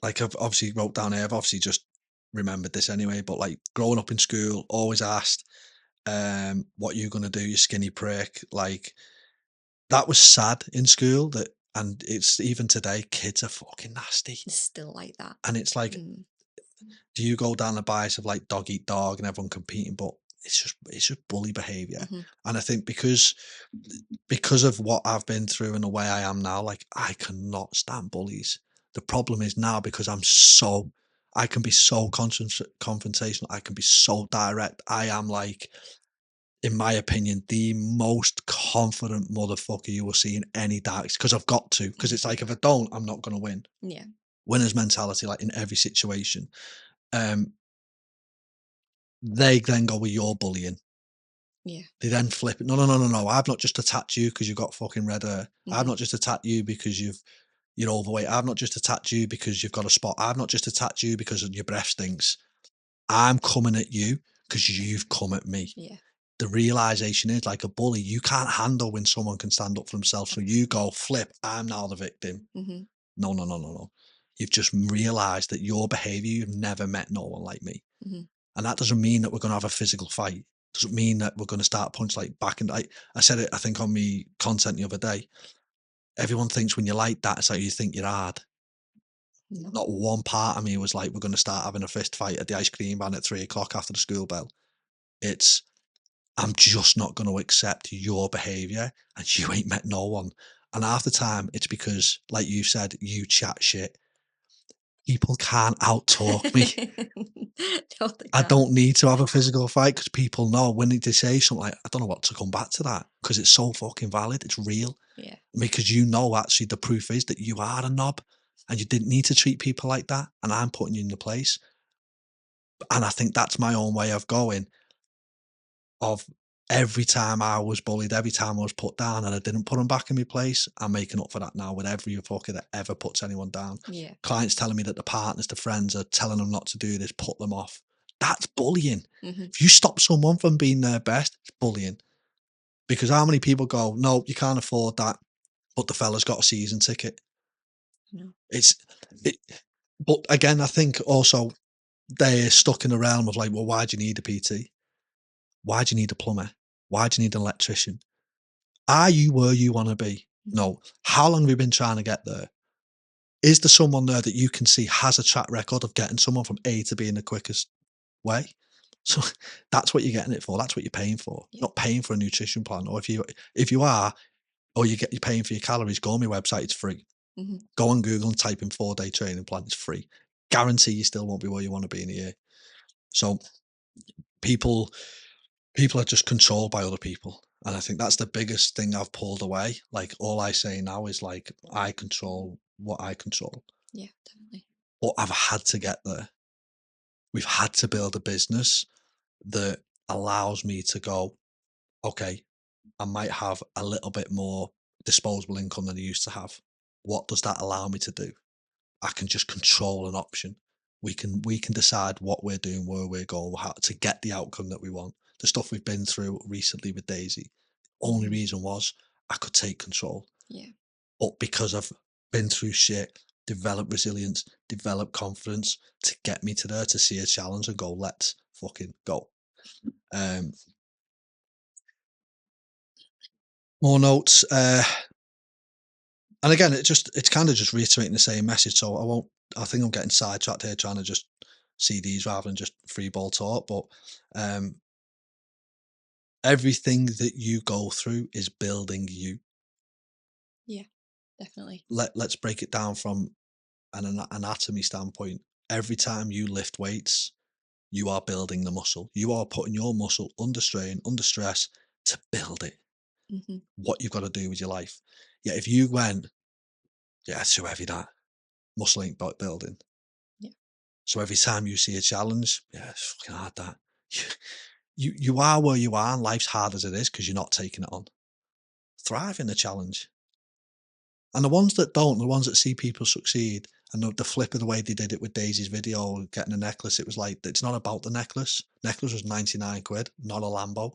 Like I've obviously wrote down here, I've obviously just remembered this anyway, but like growing up in school, always asked, what you gonna do, you skinny prick. Like that was sad in school that, and it's even today, kids are fucking nasty. It's still like that. And it's like, Mm, do you go down the bias of like dog eat dog and everyone competing? But it's just bully behavior. mhm, And I think because of what I've been through and the way I am now, like I cannot stand bullies. The problem is now because I can be so confrontational. I can be so direct. I am like, in my opinion, the most confident motherfucker you will see in any dark, because I've got to. Because mhm. it's like if I don't, I'm not going to win. Yeah, Winner's mentality, like in every situation. Um, they then go with your bullying. yeah. They then flip it. No, no, no, no, no. I've not just attacked you because you've got fucking red hair. I've Mhm, not just attacked you because you're overweight. I've not just attacked you because you've got a spot. I've not just attacked you because your breath stinks. I'm coming at you because you've come at me. yeah, The realization is like a bully, you can't handle when someone can stand up for themselves. So you go flip, I'm now the victim. mhm, No, no, no, no, no. You've just realized that your behavior, you've never met no one like me. mhm. And that doesn't mean that we're going to have a physical fight. Doesn't mean that we're going to start punch like back. And I said it, I think on me content the other day, everyone thinks when you're like that, it's like you think you're hard. No. Not one part of me was like, we're going to start having a fist fight at the ice cream van at 3 o'clock after the school bell. It's, I'm just not going to accept your behavior and you ain't met no one. And half the time it's because, like you said, you chat shit. People can't outtalk me. No, they I can't. don't need to have a physical fight because people know when they say something like, I don't know what to come back to that because it's so fucking valid. It's real Yeah. because you know, actually, the proof is that you are a knob and you didn't need to treat people like that. And I'm putting you in the place. And I think that's my own way of going, of every time I was bullied, every time I was put down and I didn't put them back in my place, I'm making up for that now with every fucker that ever puts anyone down. Yeah. Clients telling me that the partners, the friends are telling them not to do this, put them off. That's bullying. Mhm. If you stop someone from being their best, it's bullying. Because how many people go, no, you can't afford that, but the fella's got a season ticket. No. It's it, but again, I think also they're stuck in the realm of like, well, why do you need a PT? Why do you need a plumber? Why do you need an electrician? Are you where you want to be? Mhm. No. How long have you been trying to get there? Is there someone there that you can see has a track record of getting someone from A to B in the quickest way? So that's what you're getting it for. That's what you're paying for. Yeah. Not paying for a nutrition plan. Or if you are, or you're paying for your calories, go on my website. It's free. Mhm. Go on Google and type in 4-day training plan. It's free. Guarantee you still won't be where you want to be in a year. So people people are just controlled by other people. And I think that's the biggest thing I've pulled away. Like all I say now is like I control what I control. Yeah, definitely. But I've had to get there. We've had to build a business that allows me to go, okay, I might have a little bit more disposable income than I used to have. What does that allow me to do? I can just control an option. We can decide what we're doing, where we're going, how to get the outcome that we want. The stuff we've been through recently with Daisy, only Mhm. reason was I could take control. Yeah. But because I've been through shit, develop resilience, develop confidence to get me to there to see a challenge and go, let's fucking go. Um, more notes. And again, it's kind of just reiterating the same message. So I think I'm getting sidetracked here trying to just see these rather than just free ball talk. But um, everything that you go through is building you. Yeah, definitely. Let's break it down from an anatomy standpoint. Every time you lift weights, you are building the muscle. You are putting your muscle under strain, under stress to build it. Mhm. What you've got to do with your life. Yeah, if you went, yeah, it's too heavy that muscle ain't building. Yeah. So every time you see a challenge, yeah, it's fucking hard that. You are where you are and life's hard as it is because you're not taking it on. Thrive in the challenge. And the ones that don't, the ones that see people succeed and the flip of the way they did it with Daisy's video, getting a necklace, it was like, it's not about the necklace. Necklace was 99 quid, not a Lambo.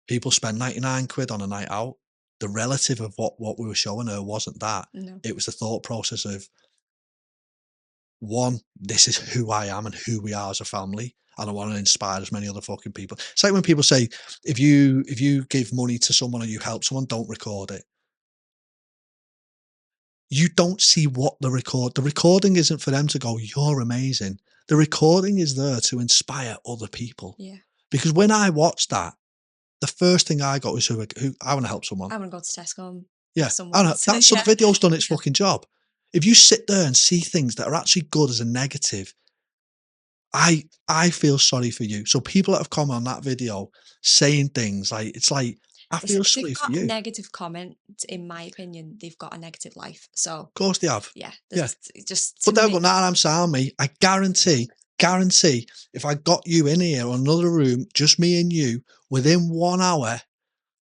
People spend 99 quid on a night out. The relative of what we were showing her wasn't that. No. It was the thought process of, one, this is who I am and who we are as a family. And I want to inspire as many other fucking people. It's like when people say, if you give money to someone or you help someone, don't record it. You don't see what the recording isn't for them to go, you're amazing. The recording is there to inspire other people. Yeah. Because when I watched that, the first thing I got was who I want to help someone. I wanna go to Tesco and Yeah, get some I know, ones. that so the Yeah. video's done its Yeah. fucking job. If you sit there and see things that are actually good as a negative, I feel sorry for you. So people that have come on that video saying things like, it's like, I Listen, feel if they've sorry for got you. Of negative comments, in my opinion, they've got a negative life. So, course they have. yeah, Yeah. there's just to But they'll me go, "Nah, I'm sound, mate." I guarantee if I got you in here or another room, just me and you, within 1 hour,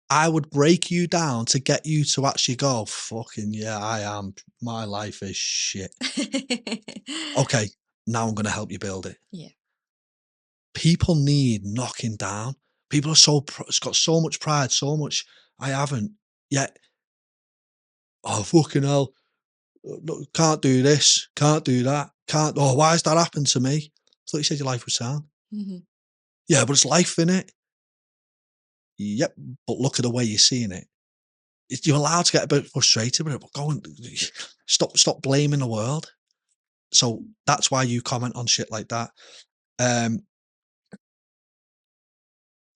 I would break you down to get you to actually go, "Fucking yeah, I am. My life is shit. Okay, now I'm gonna help you build it." Yeah. People need knocking down. People are so it's got so much pride, so much, "I haven't." Yet, "Oh, fucking hell, no, can't do this, can't do that, can't, oh, why has that happened to me?" I thought you said your life was sound. Mhm. Yeah, but it's life, innit? Yep, but look at the way you're seeing it. You're allowed to get a bit frustrated with it, but go and stop blaming the world. So that's why you comment on shit like that. Um,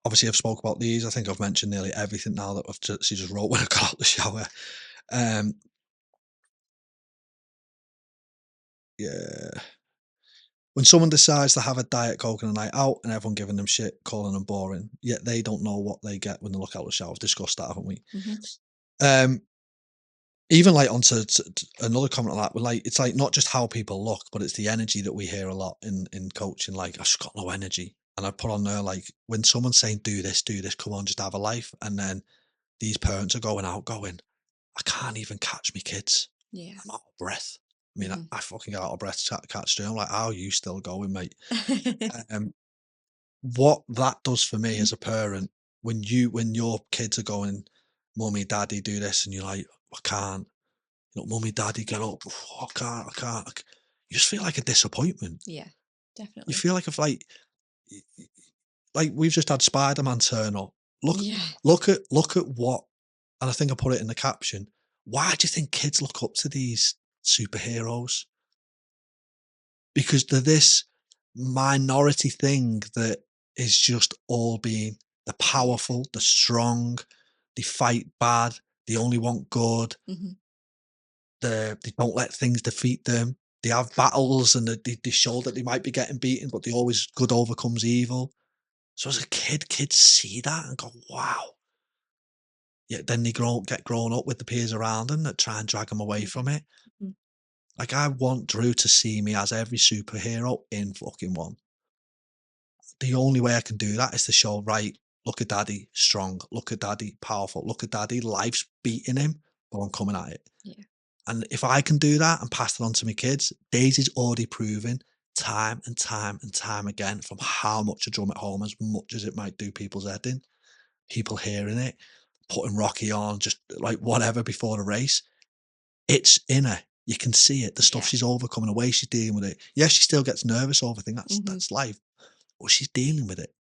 Obviously, I've spoke about these. I think I've mentioned nearly everything now that she just wrote when I got out the shower. Um, yeah. When someone decides to have a Diet Coke and a night out and everyone giving them shit, calling them boring, yet they don't know what they get when they look out the shower. We've discussed that, haven't we? Mhm. Um, Even like onto another comment on that, like it's like not just how people look, but it's the energy that we hear a lot in coaching. Like, I've just got no energy, and I put on there like, when someone's saying do this, come on, just have a life, and then these parents are going out, going, I can't even catch me kids. Yeah. I'm out of breath. I mean, Mhm. I fucking get out of breath to catch stream. I'm like, how are you still going, mate? Um, what that does for me as a parent, when your kids are going, mummy, daddy, do this, and you're like, I can't. Mummy, daddy, get up. "Oh, I can't, I can't. You just feel like a disappointment. Yeah, You definitely. feel like if like we've just had Spider-Man turn up. Look, Yeah. look at what, and I think I put it in the caption. Why do you think kids look up to these superheroes? Because they're this minority thing that is just all being the Yeah. powerful, the strong, they fight bad, they only want good, Mhm. they don't let things defeat them. They have battles and they show that they might be getting beaten, but they always good overcomes evil. So as a kid, kids see that and go, wow. Yet then they get grown up with the peers around them that try and drag them away Yeah. from it. Mhm. Like, I want Drew to see me as every superhero in fucking one. The only way I can do that is to show, right, look at daddy, strong. Look at daddy, powerful. Look at daddy, life's beating him, but I'm coming at it. Yeah. And if I can do that and pass it on to my kids, Daisy's already proven time and time and time again from how much a drum at home, as much as it might do people's head in, people hearing it, putting Rocky on, just like whatever before the race, it's in her. You can see it. The stuff Yeah. she's overcoming, the way she's dealing with it. Yes, she still gets nervous over things. Mhm. That's life. But she's dealing with it.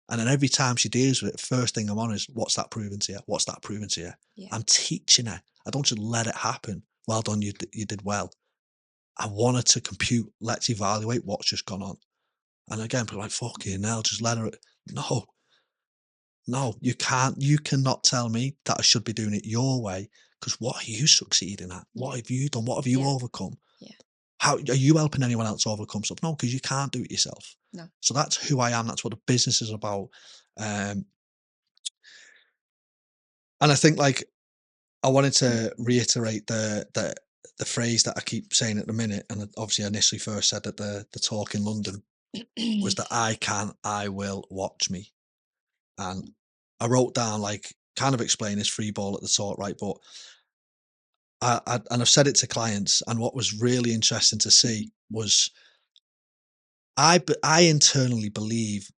And then every time she deals with it, first thing I'm on is, what's that proving to you? What's that proving to you? Yeah. I'm teaching her. I don't just let it happen. Well done, you did well. I want her to compute. Let's evaluate what's just gone on. And again, people are like, fucking hell, just let her. No, no, you can't. You cannot tell me that I should be doing it your way. Because what are you succeeding at? Yeah. What have you done? What have you Yeah. overcome? Yeah. How are you helping anyone else overcome stuff? No, because you can't do it yourself. No. So that's who I am. That's what the business is about. Um, and I think, like, I wanted to reiterate the the phrase that I keep saying at the minute, and obviously I initially first said at the talk in London, was that I can, I will, watch me. And I wrote down, like, kind of explain this free ball at the talk, right? But and I've said it to clients, and what was really interesting to see was I internally believe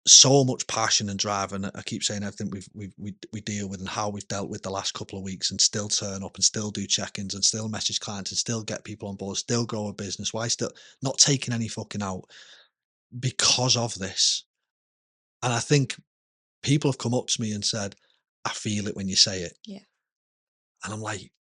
so much passion and drive, and I keep saying everything we deal with and how we've dealt with the last couple of weeks, and still turn up and still do check-ins and still message clients and still get people on board, still grow a business. Why still not taking any fucking out because of this? And I think people have come up to me and said, "I feel it when you say it," Yeah. and I'm like,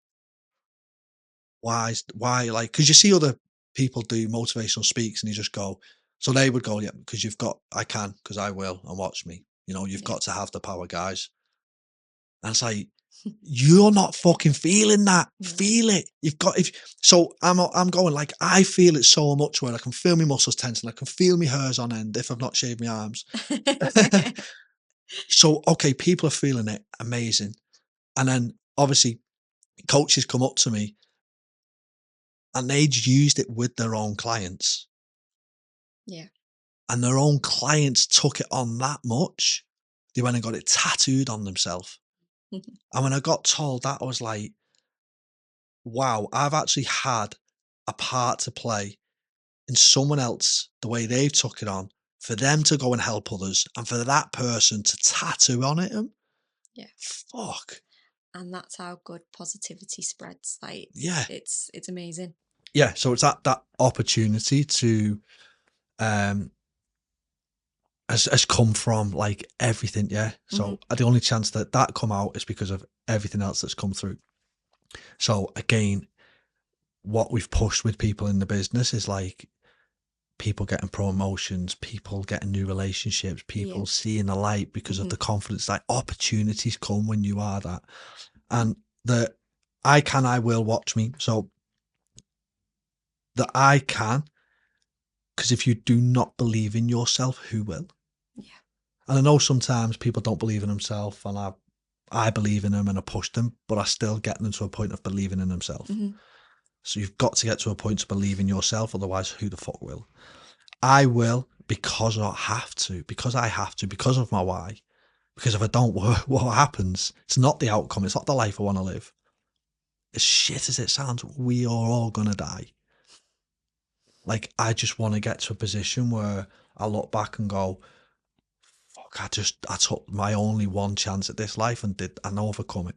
why? Like, because you see other people do motivational speaks, and you just go. So they would go, yeah, because you've got, I can, because I will, and watch me. You've Yeah. got to have the power, guys. And it's like, you're not fucking feeling that. No. Feel it. You've got if so I'm going like I feel it so much where I can feel my muscles tense and I can feel my hairs on end if I've not shaved my arms. So okay, people are feeling it. Amazing. And then obviously coaches come up to me and they'd used it with their own clients. Yeah. And their own clients took it on that much. They went and got it tattooed on themselves. And when I got told that, I was like, wow, I've actually had a part to play in someone else, the way they've took it on, for them to go and help others and for that person to tattoo on it. Yeah. Fuck. And that's how good positivity spreads. Like Yeah. it's amazing. Yeah. So it's that opportunity to um has come from like everything. Yeah. So the only chance that come out is because of everything else that's come through. So again, what we've pushed with people in the business is like people getting promotions, people getting new relationships, Yeah. people seeing the light because of the confidence. Like opportunities come when you are that. And the I can, I will watch me. So the I can, because if you do not believe in yourself, who will? Yeah. And I know sometimes people don't believe in themselves, and I believe in them and I push them, but I still get them to a point of believing in themselves. So you've got to get to a point to believe in yourself, otherwise who the fuck will? I will because I have to, because of my why. Because if I don't, what happens? It's not the outcome. It's not the life I want to live. As shit as it sounds, we are all going to die. Like, I just want to get to a position where I look back and go, fuck, I took my only one chance at this life and overcome it.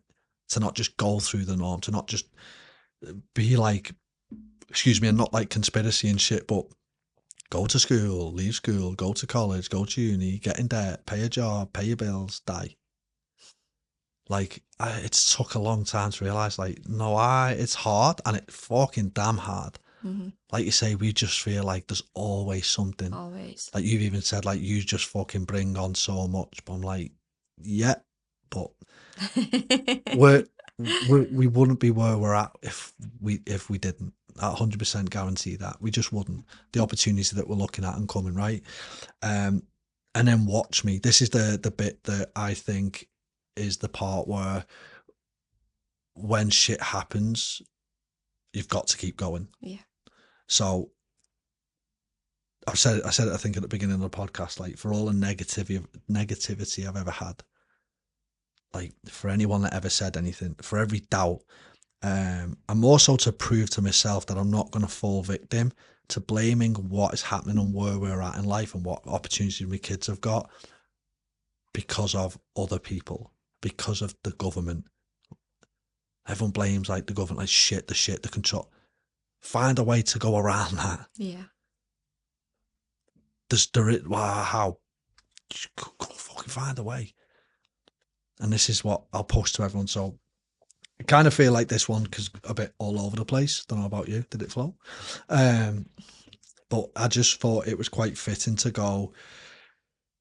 To not just go through the norm, to not just be like, excuse me, and not like conspiracy and shit, but go to school, leave school, go to college, go to uni, get in debt, pay a job, pay your bills, die. Like, it took a long time to realise, like, no, it's hard and it's fucking damn hard. Like you say, we just feel like there's always something. Always. Like you've even said, like, you just fucking bring on so much. But I'm like, yeah, but we wouldn't be where we're at if we didn't. I 100% guarantee that. We just wouldn't. The opportunity that we're looking at and coming, right? And then watch me. This is the bit that I think is the part where when shit happens, you've got to keep going. Yeah. So I said it, I think at the beginning of the podcast, like for all the negativity I've ever had, like for anyone that ever said anything, for every doubt, and more so to prove to myself that I'm not going to fall victim to blaming what is happening and where we're at in life and what opportunities my kids have got because of other people, because of the government. Everyone blames like the government, like the control. Find a way to go around that. Yeah. How? Go fucking find a way. And this is what I'll push to everyone. So I kind of feel like this one because a bit all over the place. Don't know about you. Did it flow? But I just thought it was quite fitting to go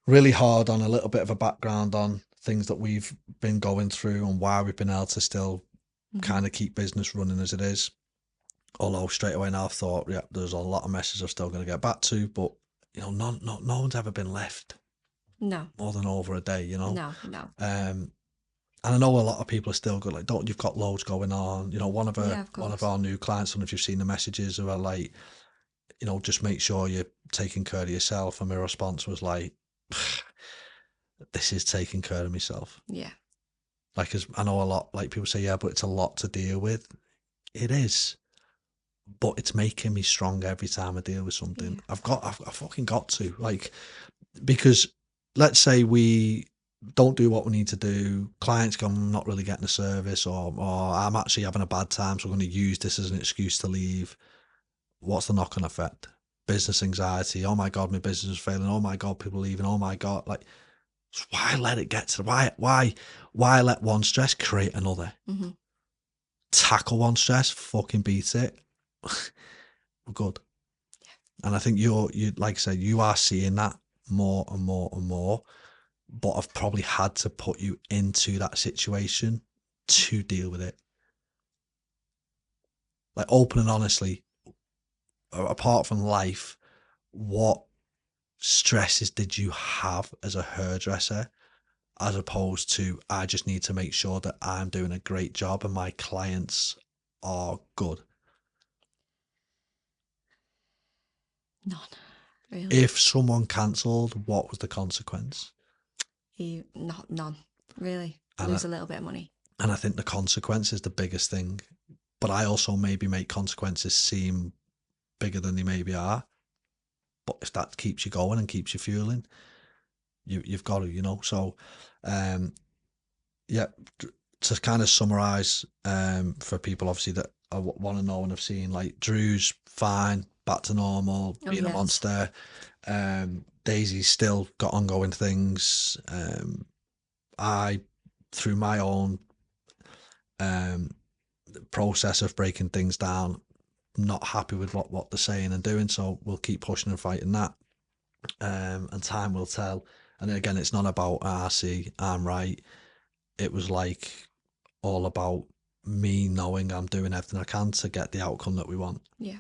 really hard on a little bit of a background on things that we've been going through and why we've been able to still kind of keep business running as it is. Although straight away now I've thought, yeah, there's a lot of messages I'm still going to get back to, but no one's ever been left No. more than over a day, No. Um, And I know a lot of people are still good. Like, don't you've got loads going on. You know, Yeah, of one of course. our new clients. I don't know if you've seen the messages who are like, you know, just make sure you're taking care of yourself. And my response was like, this is taking care of myself. Yeah. Like, as I know a lot, like people say, yeah, but it's a lot to deal with. It is, but it's making me strong every time I deal with something. Yeah. I've fucking got to, like, because let's say we don't do what we need to do, clients go, I'm not really getting a service, or I'm actually having a bad time, so I'm going to use this as an excuse to leave. What's the knock-on effect? Business anxiety. Oh my God, my business is failing. Oh my God, people are leaving. Oh my God. Like, why let it get to why let one stress create another? Hmm. Tackle one stress, fucking beat it. We're good. And I think you like I said, you are seeing that more and more and more. But I've probably had to put you into that situation to deal with it. Like, open and honestly, apart from life, what stresses did you have as a hairdresser, as opposed to I just need to make sure that I'm doing a great job and my clients are good? None, really. If someone cancelled, what was the consequence? Not none, really. And Lose a little bit of money. I think the consequence is the biggest thing. But I also maybe make consequences seem bigger than they maybe are. But if that keeps you going and keeps you fueling, you've got to, you know. So, um, yeah, to kind of summarize, for people obviously that want to know and have seen, like, Drew's fine, back to normal, Oh, being a yes. monster. Daisy's still got ongoing things. I, through my own um process of breaking things down, not happy with what they're saying and doing, so we'll keep pushing and fighting that. And time will tell. And again, it's not about RC, I'm right. It was like all about me knowing I'm doing everything I can to get the outcome that we want. Yeah.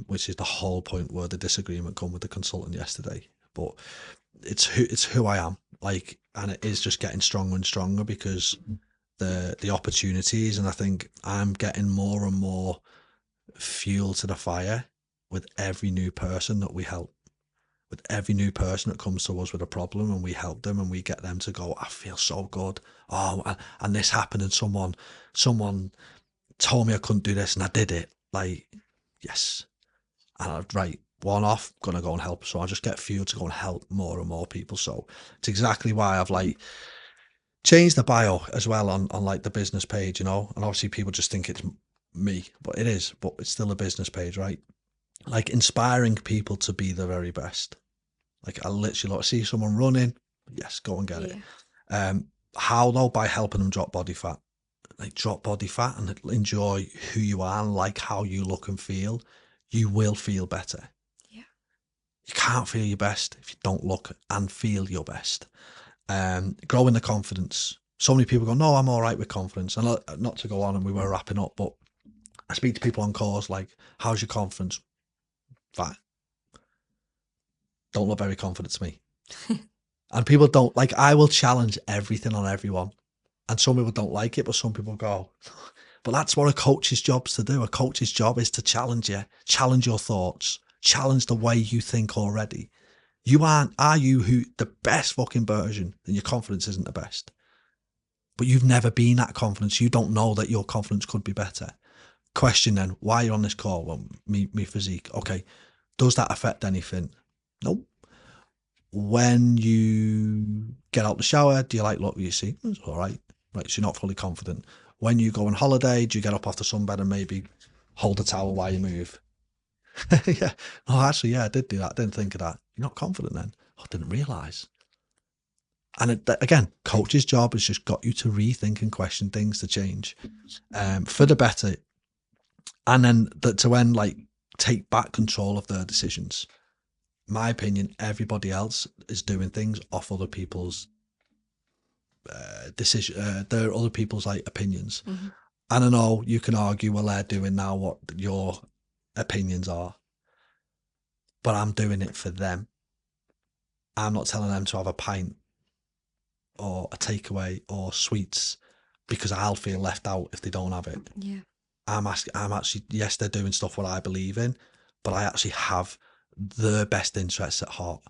Which is the whole point where the disagreement come with the consultant yesterday. But it's who I am, like, and it is just getting stronger and stronger because the opportunities, and I think I'm getting more and more fuel to the fire with every new person that we help, with every new person that comes to us with a problem, and we help them and we get them to go, I feel so good. Oh, and this happened, and someone told me I couldn't do this and I did it. Like, yes. And right, one off, gonna go and help. So I just get fuel to go and help more and more people. So it's exactly why I've like changed the bio as well on like the business page, you know. And obviously people just think it's me, but it is. But it's still a business page, right? Like, inspiring people to be the very best. Like, I literally like see someone running, yes, go and get it. Yeah. How though? By helping them drop body fat. Like, drop body fat and enjoy who you are and like how you look and feel. You will feel better. Yeah. You can't feel your best if you don't look and feel your best. Growing the confidence. So many people go, no, I'm all right with confidence. And not to go on, and we were wrapping up, but I speak to people on calls like, how's your confidence? Fine. Don't look very confident to me. And people don't, like, I will challenge everything on everyone. And some people don't like it, but some people go, but that's what a coach's job's to do. A coach's job is to challenge you, challenge your thoughts, challenge the way you think already. You are you who the best fucking version, and your confidence isn't the best. But you've never been that confident. You don't know that your confidence could be better. Question then, why are you on this call? Well, me physique. Okay. Does that affect anything? Nope. When you get out the shower, do you like what you see? It's all right. Right. So you're not fully confident. When you go on holiday, do you get up off the sunbed and maybe hold the towel while you move? Yeah. Oh, actually, yeah, I did do that. I didn't think of that. You're not confident then. I didn't realise. And again, coach's job has just got you to rethink and question things to change, for the better. And then to when, like, take back control of their decisions. My opinion, everybody else is doing things off other people's decision. They're other people's, like, opinions. Hmm. And I know you can argue, well, they're doing now what your opinions are, but I'm doing it for them. I'm not telling them to have a pint or a takeaway or sweets because I'll feel left out if they don't have it. Yeah. I'm actually, yes, they're doing stuff what I believe in, but I actually have their best interests at heart.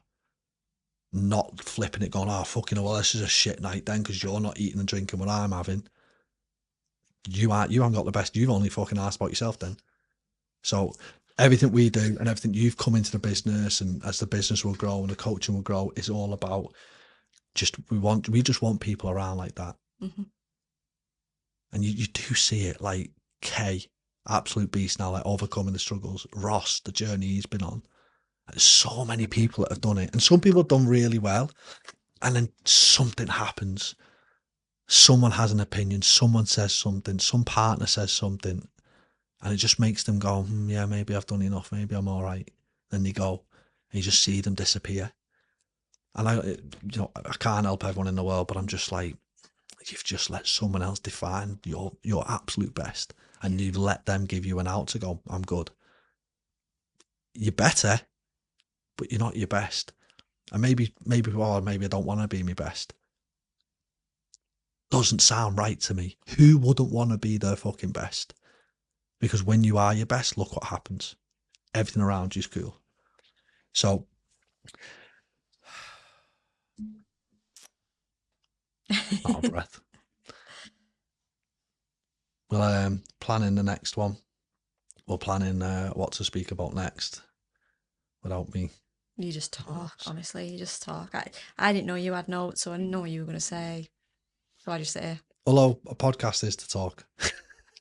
Not flipping it going, oh, fucking, well, this is a shit night then because you're not eating and drinking what I'm having. You haven't got the best. You've only fucking asked about yourself then. So everything we do and everything you've come into the business, and as the business will grow and the coaching will grow, is all about we just want people around like that. Mm-hmm. And you do see it, like Kay, absolute beast now, like overcoming the struggles. Ross, the journey he's been on. There's so many people that have done it, and some people have done really well, and then something happens. Someone has an opinion, someone says something, some partner says something, and it just makes them go, yeah, maybe I've done enough, maybe I'm all right. Then they go, and you just see them disappear. And I can't help everyone in the world, but I'm just like, you've just let someone else define your absolute best, and you've let them give you an out to go, I'm good. You're better, but you're not your best. And maybe I don't want to be my best. Doesn't sound right to me. Who wouldn't want to be their fucking best? Because when you are your best, look what happens. Everything around you is cool. So out of breath. Well, planning the next one. We're planning what to speak about next without me. You just talk, honestly. You just talk. I didn't know you had notes, so I didn't know what you were going to say. So I just say. Although a podcast is to talk.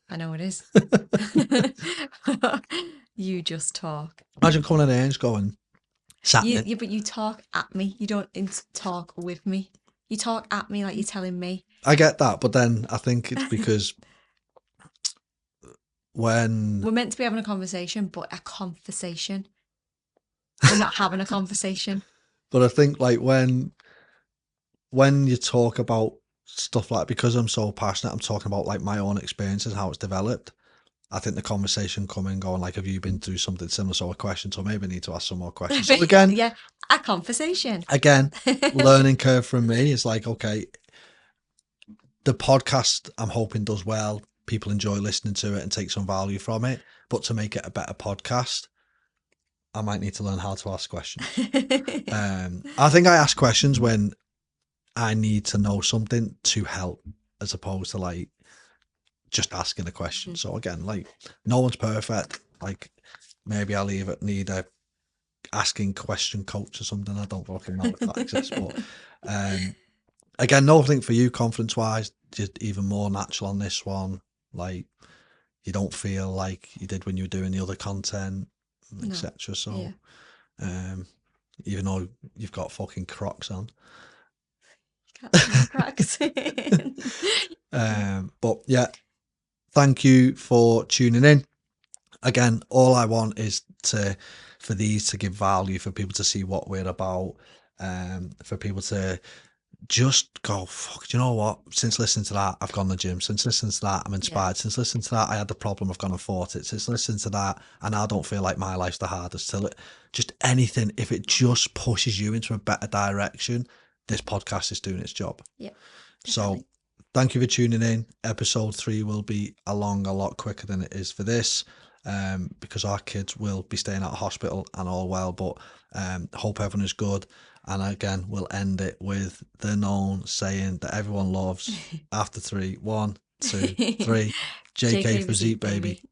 I know it is. You just talk. Imagine coming in here and just going, yeah, but you talk at me. You don't talk with me. You talk at me like you're telling me. I get that, but then I think it's because when we're meant to be having a conversation, but a conversation. We're not having a conversation. But I think like when you talk about stuff like, because I'm so passionate, I'm talking about like my own experiences, how it's developed. I think the conversation coming going like, have you been through something similar? So a question, so maybe I need to ask some more questions. So again, yeah, a conversation. Again, learning curve from me is like, okay, the podcast I'm hoping does well. People enjoy listening to it and take some value from it. But to make it a better podcast, I might need to learn how to ask questions. I think I ask questions when I need to know something to help, as opposed to like just asking a question. Mm-hmm. So again, like no one's perfect. Like maybe I'll need a asking question coach or something. I don't fucking know if that exists. But again, nothing for you confidence wise, just even more natural on this one. Like you don't feel like you did when you were doing the other content, etc. So even though you've got fucking Crocs on. Crocs. But yeah, thank you for tuning in. Again, all I want is for these to give value, for people to see what we're about, for people to just go, fuck, do you know what? Since listening to that, I've gone to the gym. Since listening to that, I'm inspired. Yeah. Since listening to that, I had the problem, I've gone and fought it. Since listening to that, and I don't feel like my life's the hardest. So just anything, if it just pushes you into a better direction, this podcast is doing its job. Yeah. So thank you for tuning in. Episode 3 will be a lot quicker than it is for this, because our kids will be staying at a hospital and all well, but hope everyone is good. And again, we'll end it with the known saying that everyone loves. After 3, 1, 2, 3, JK for Zeke, baby.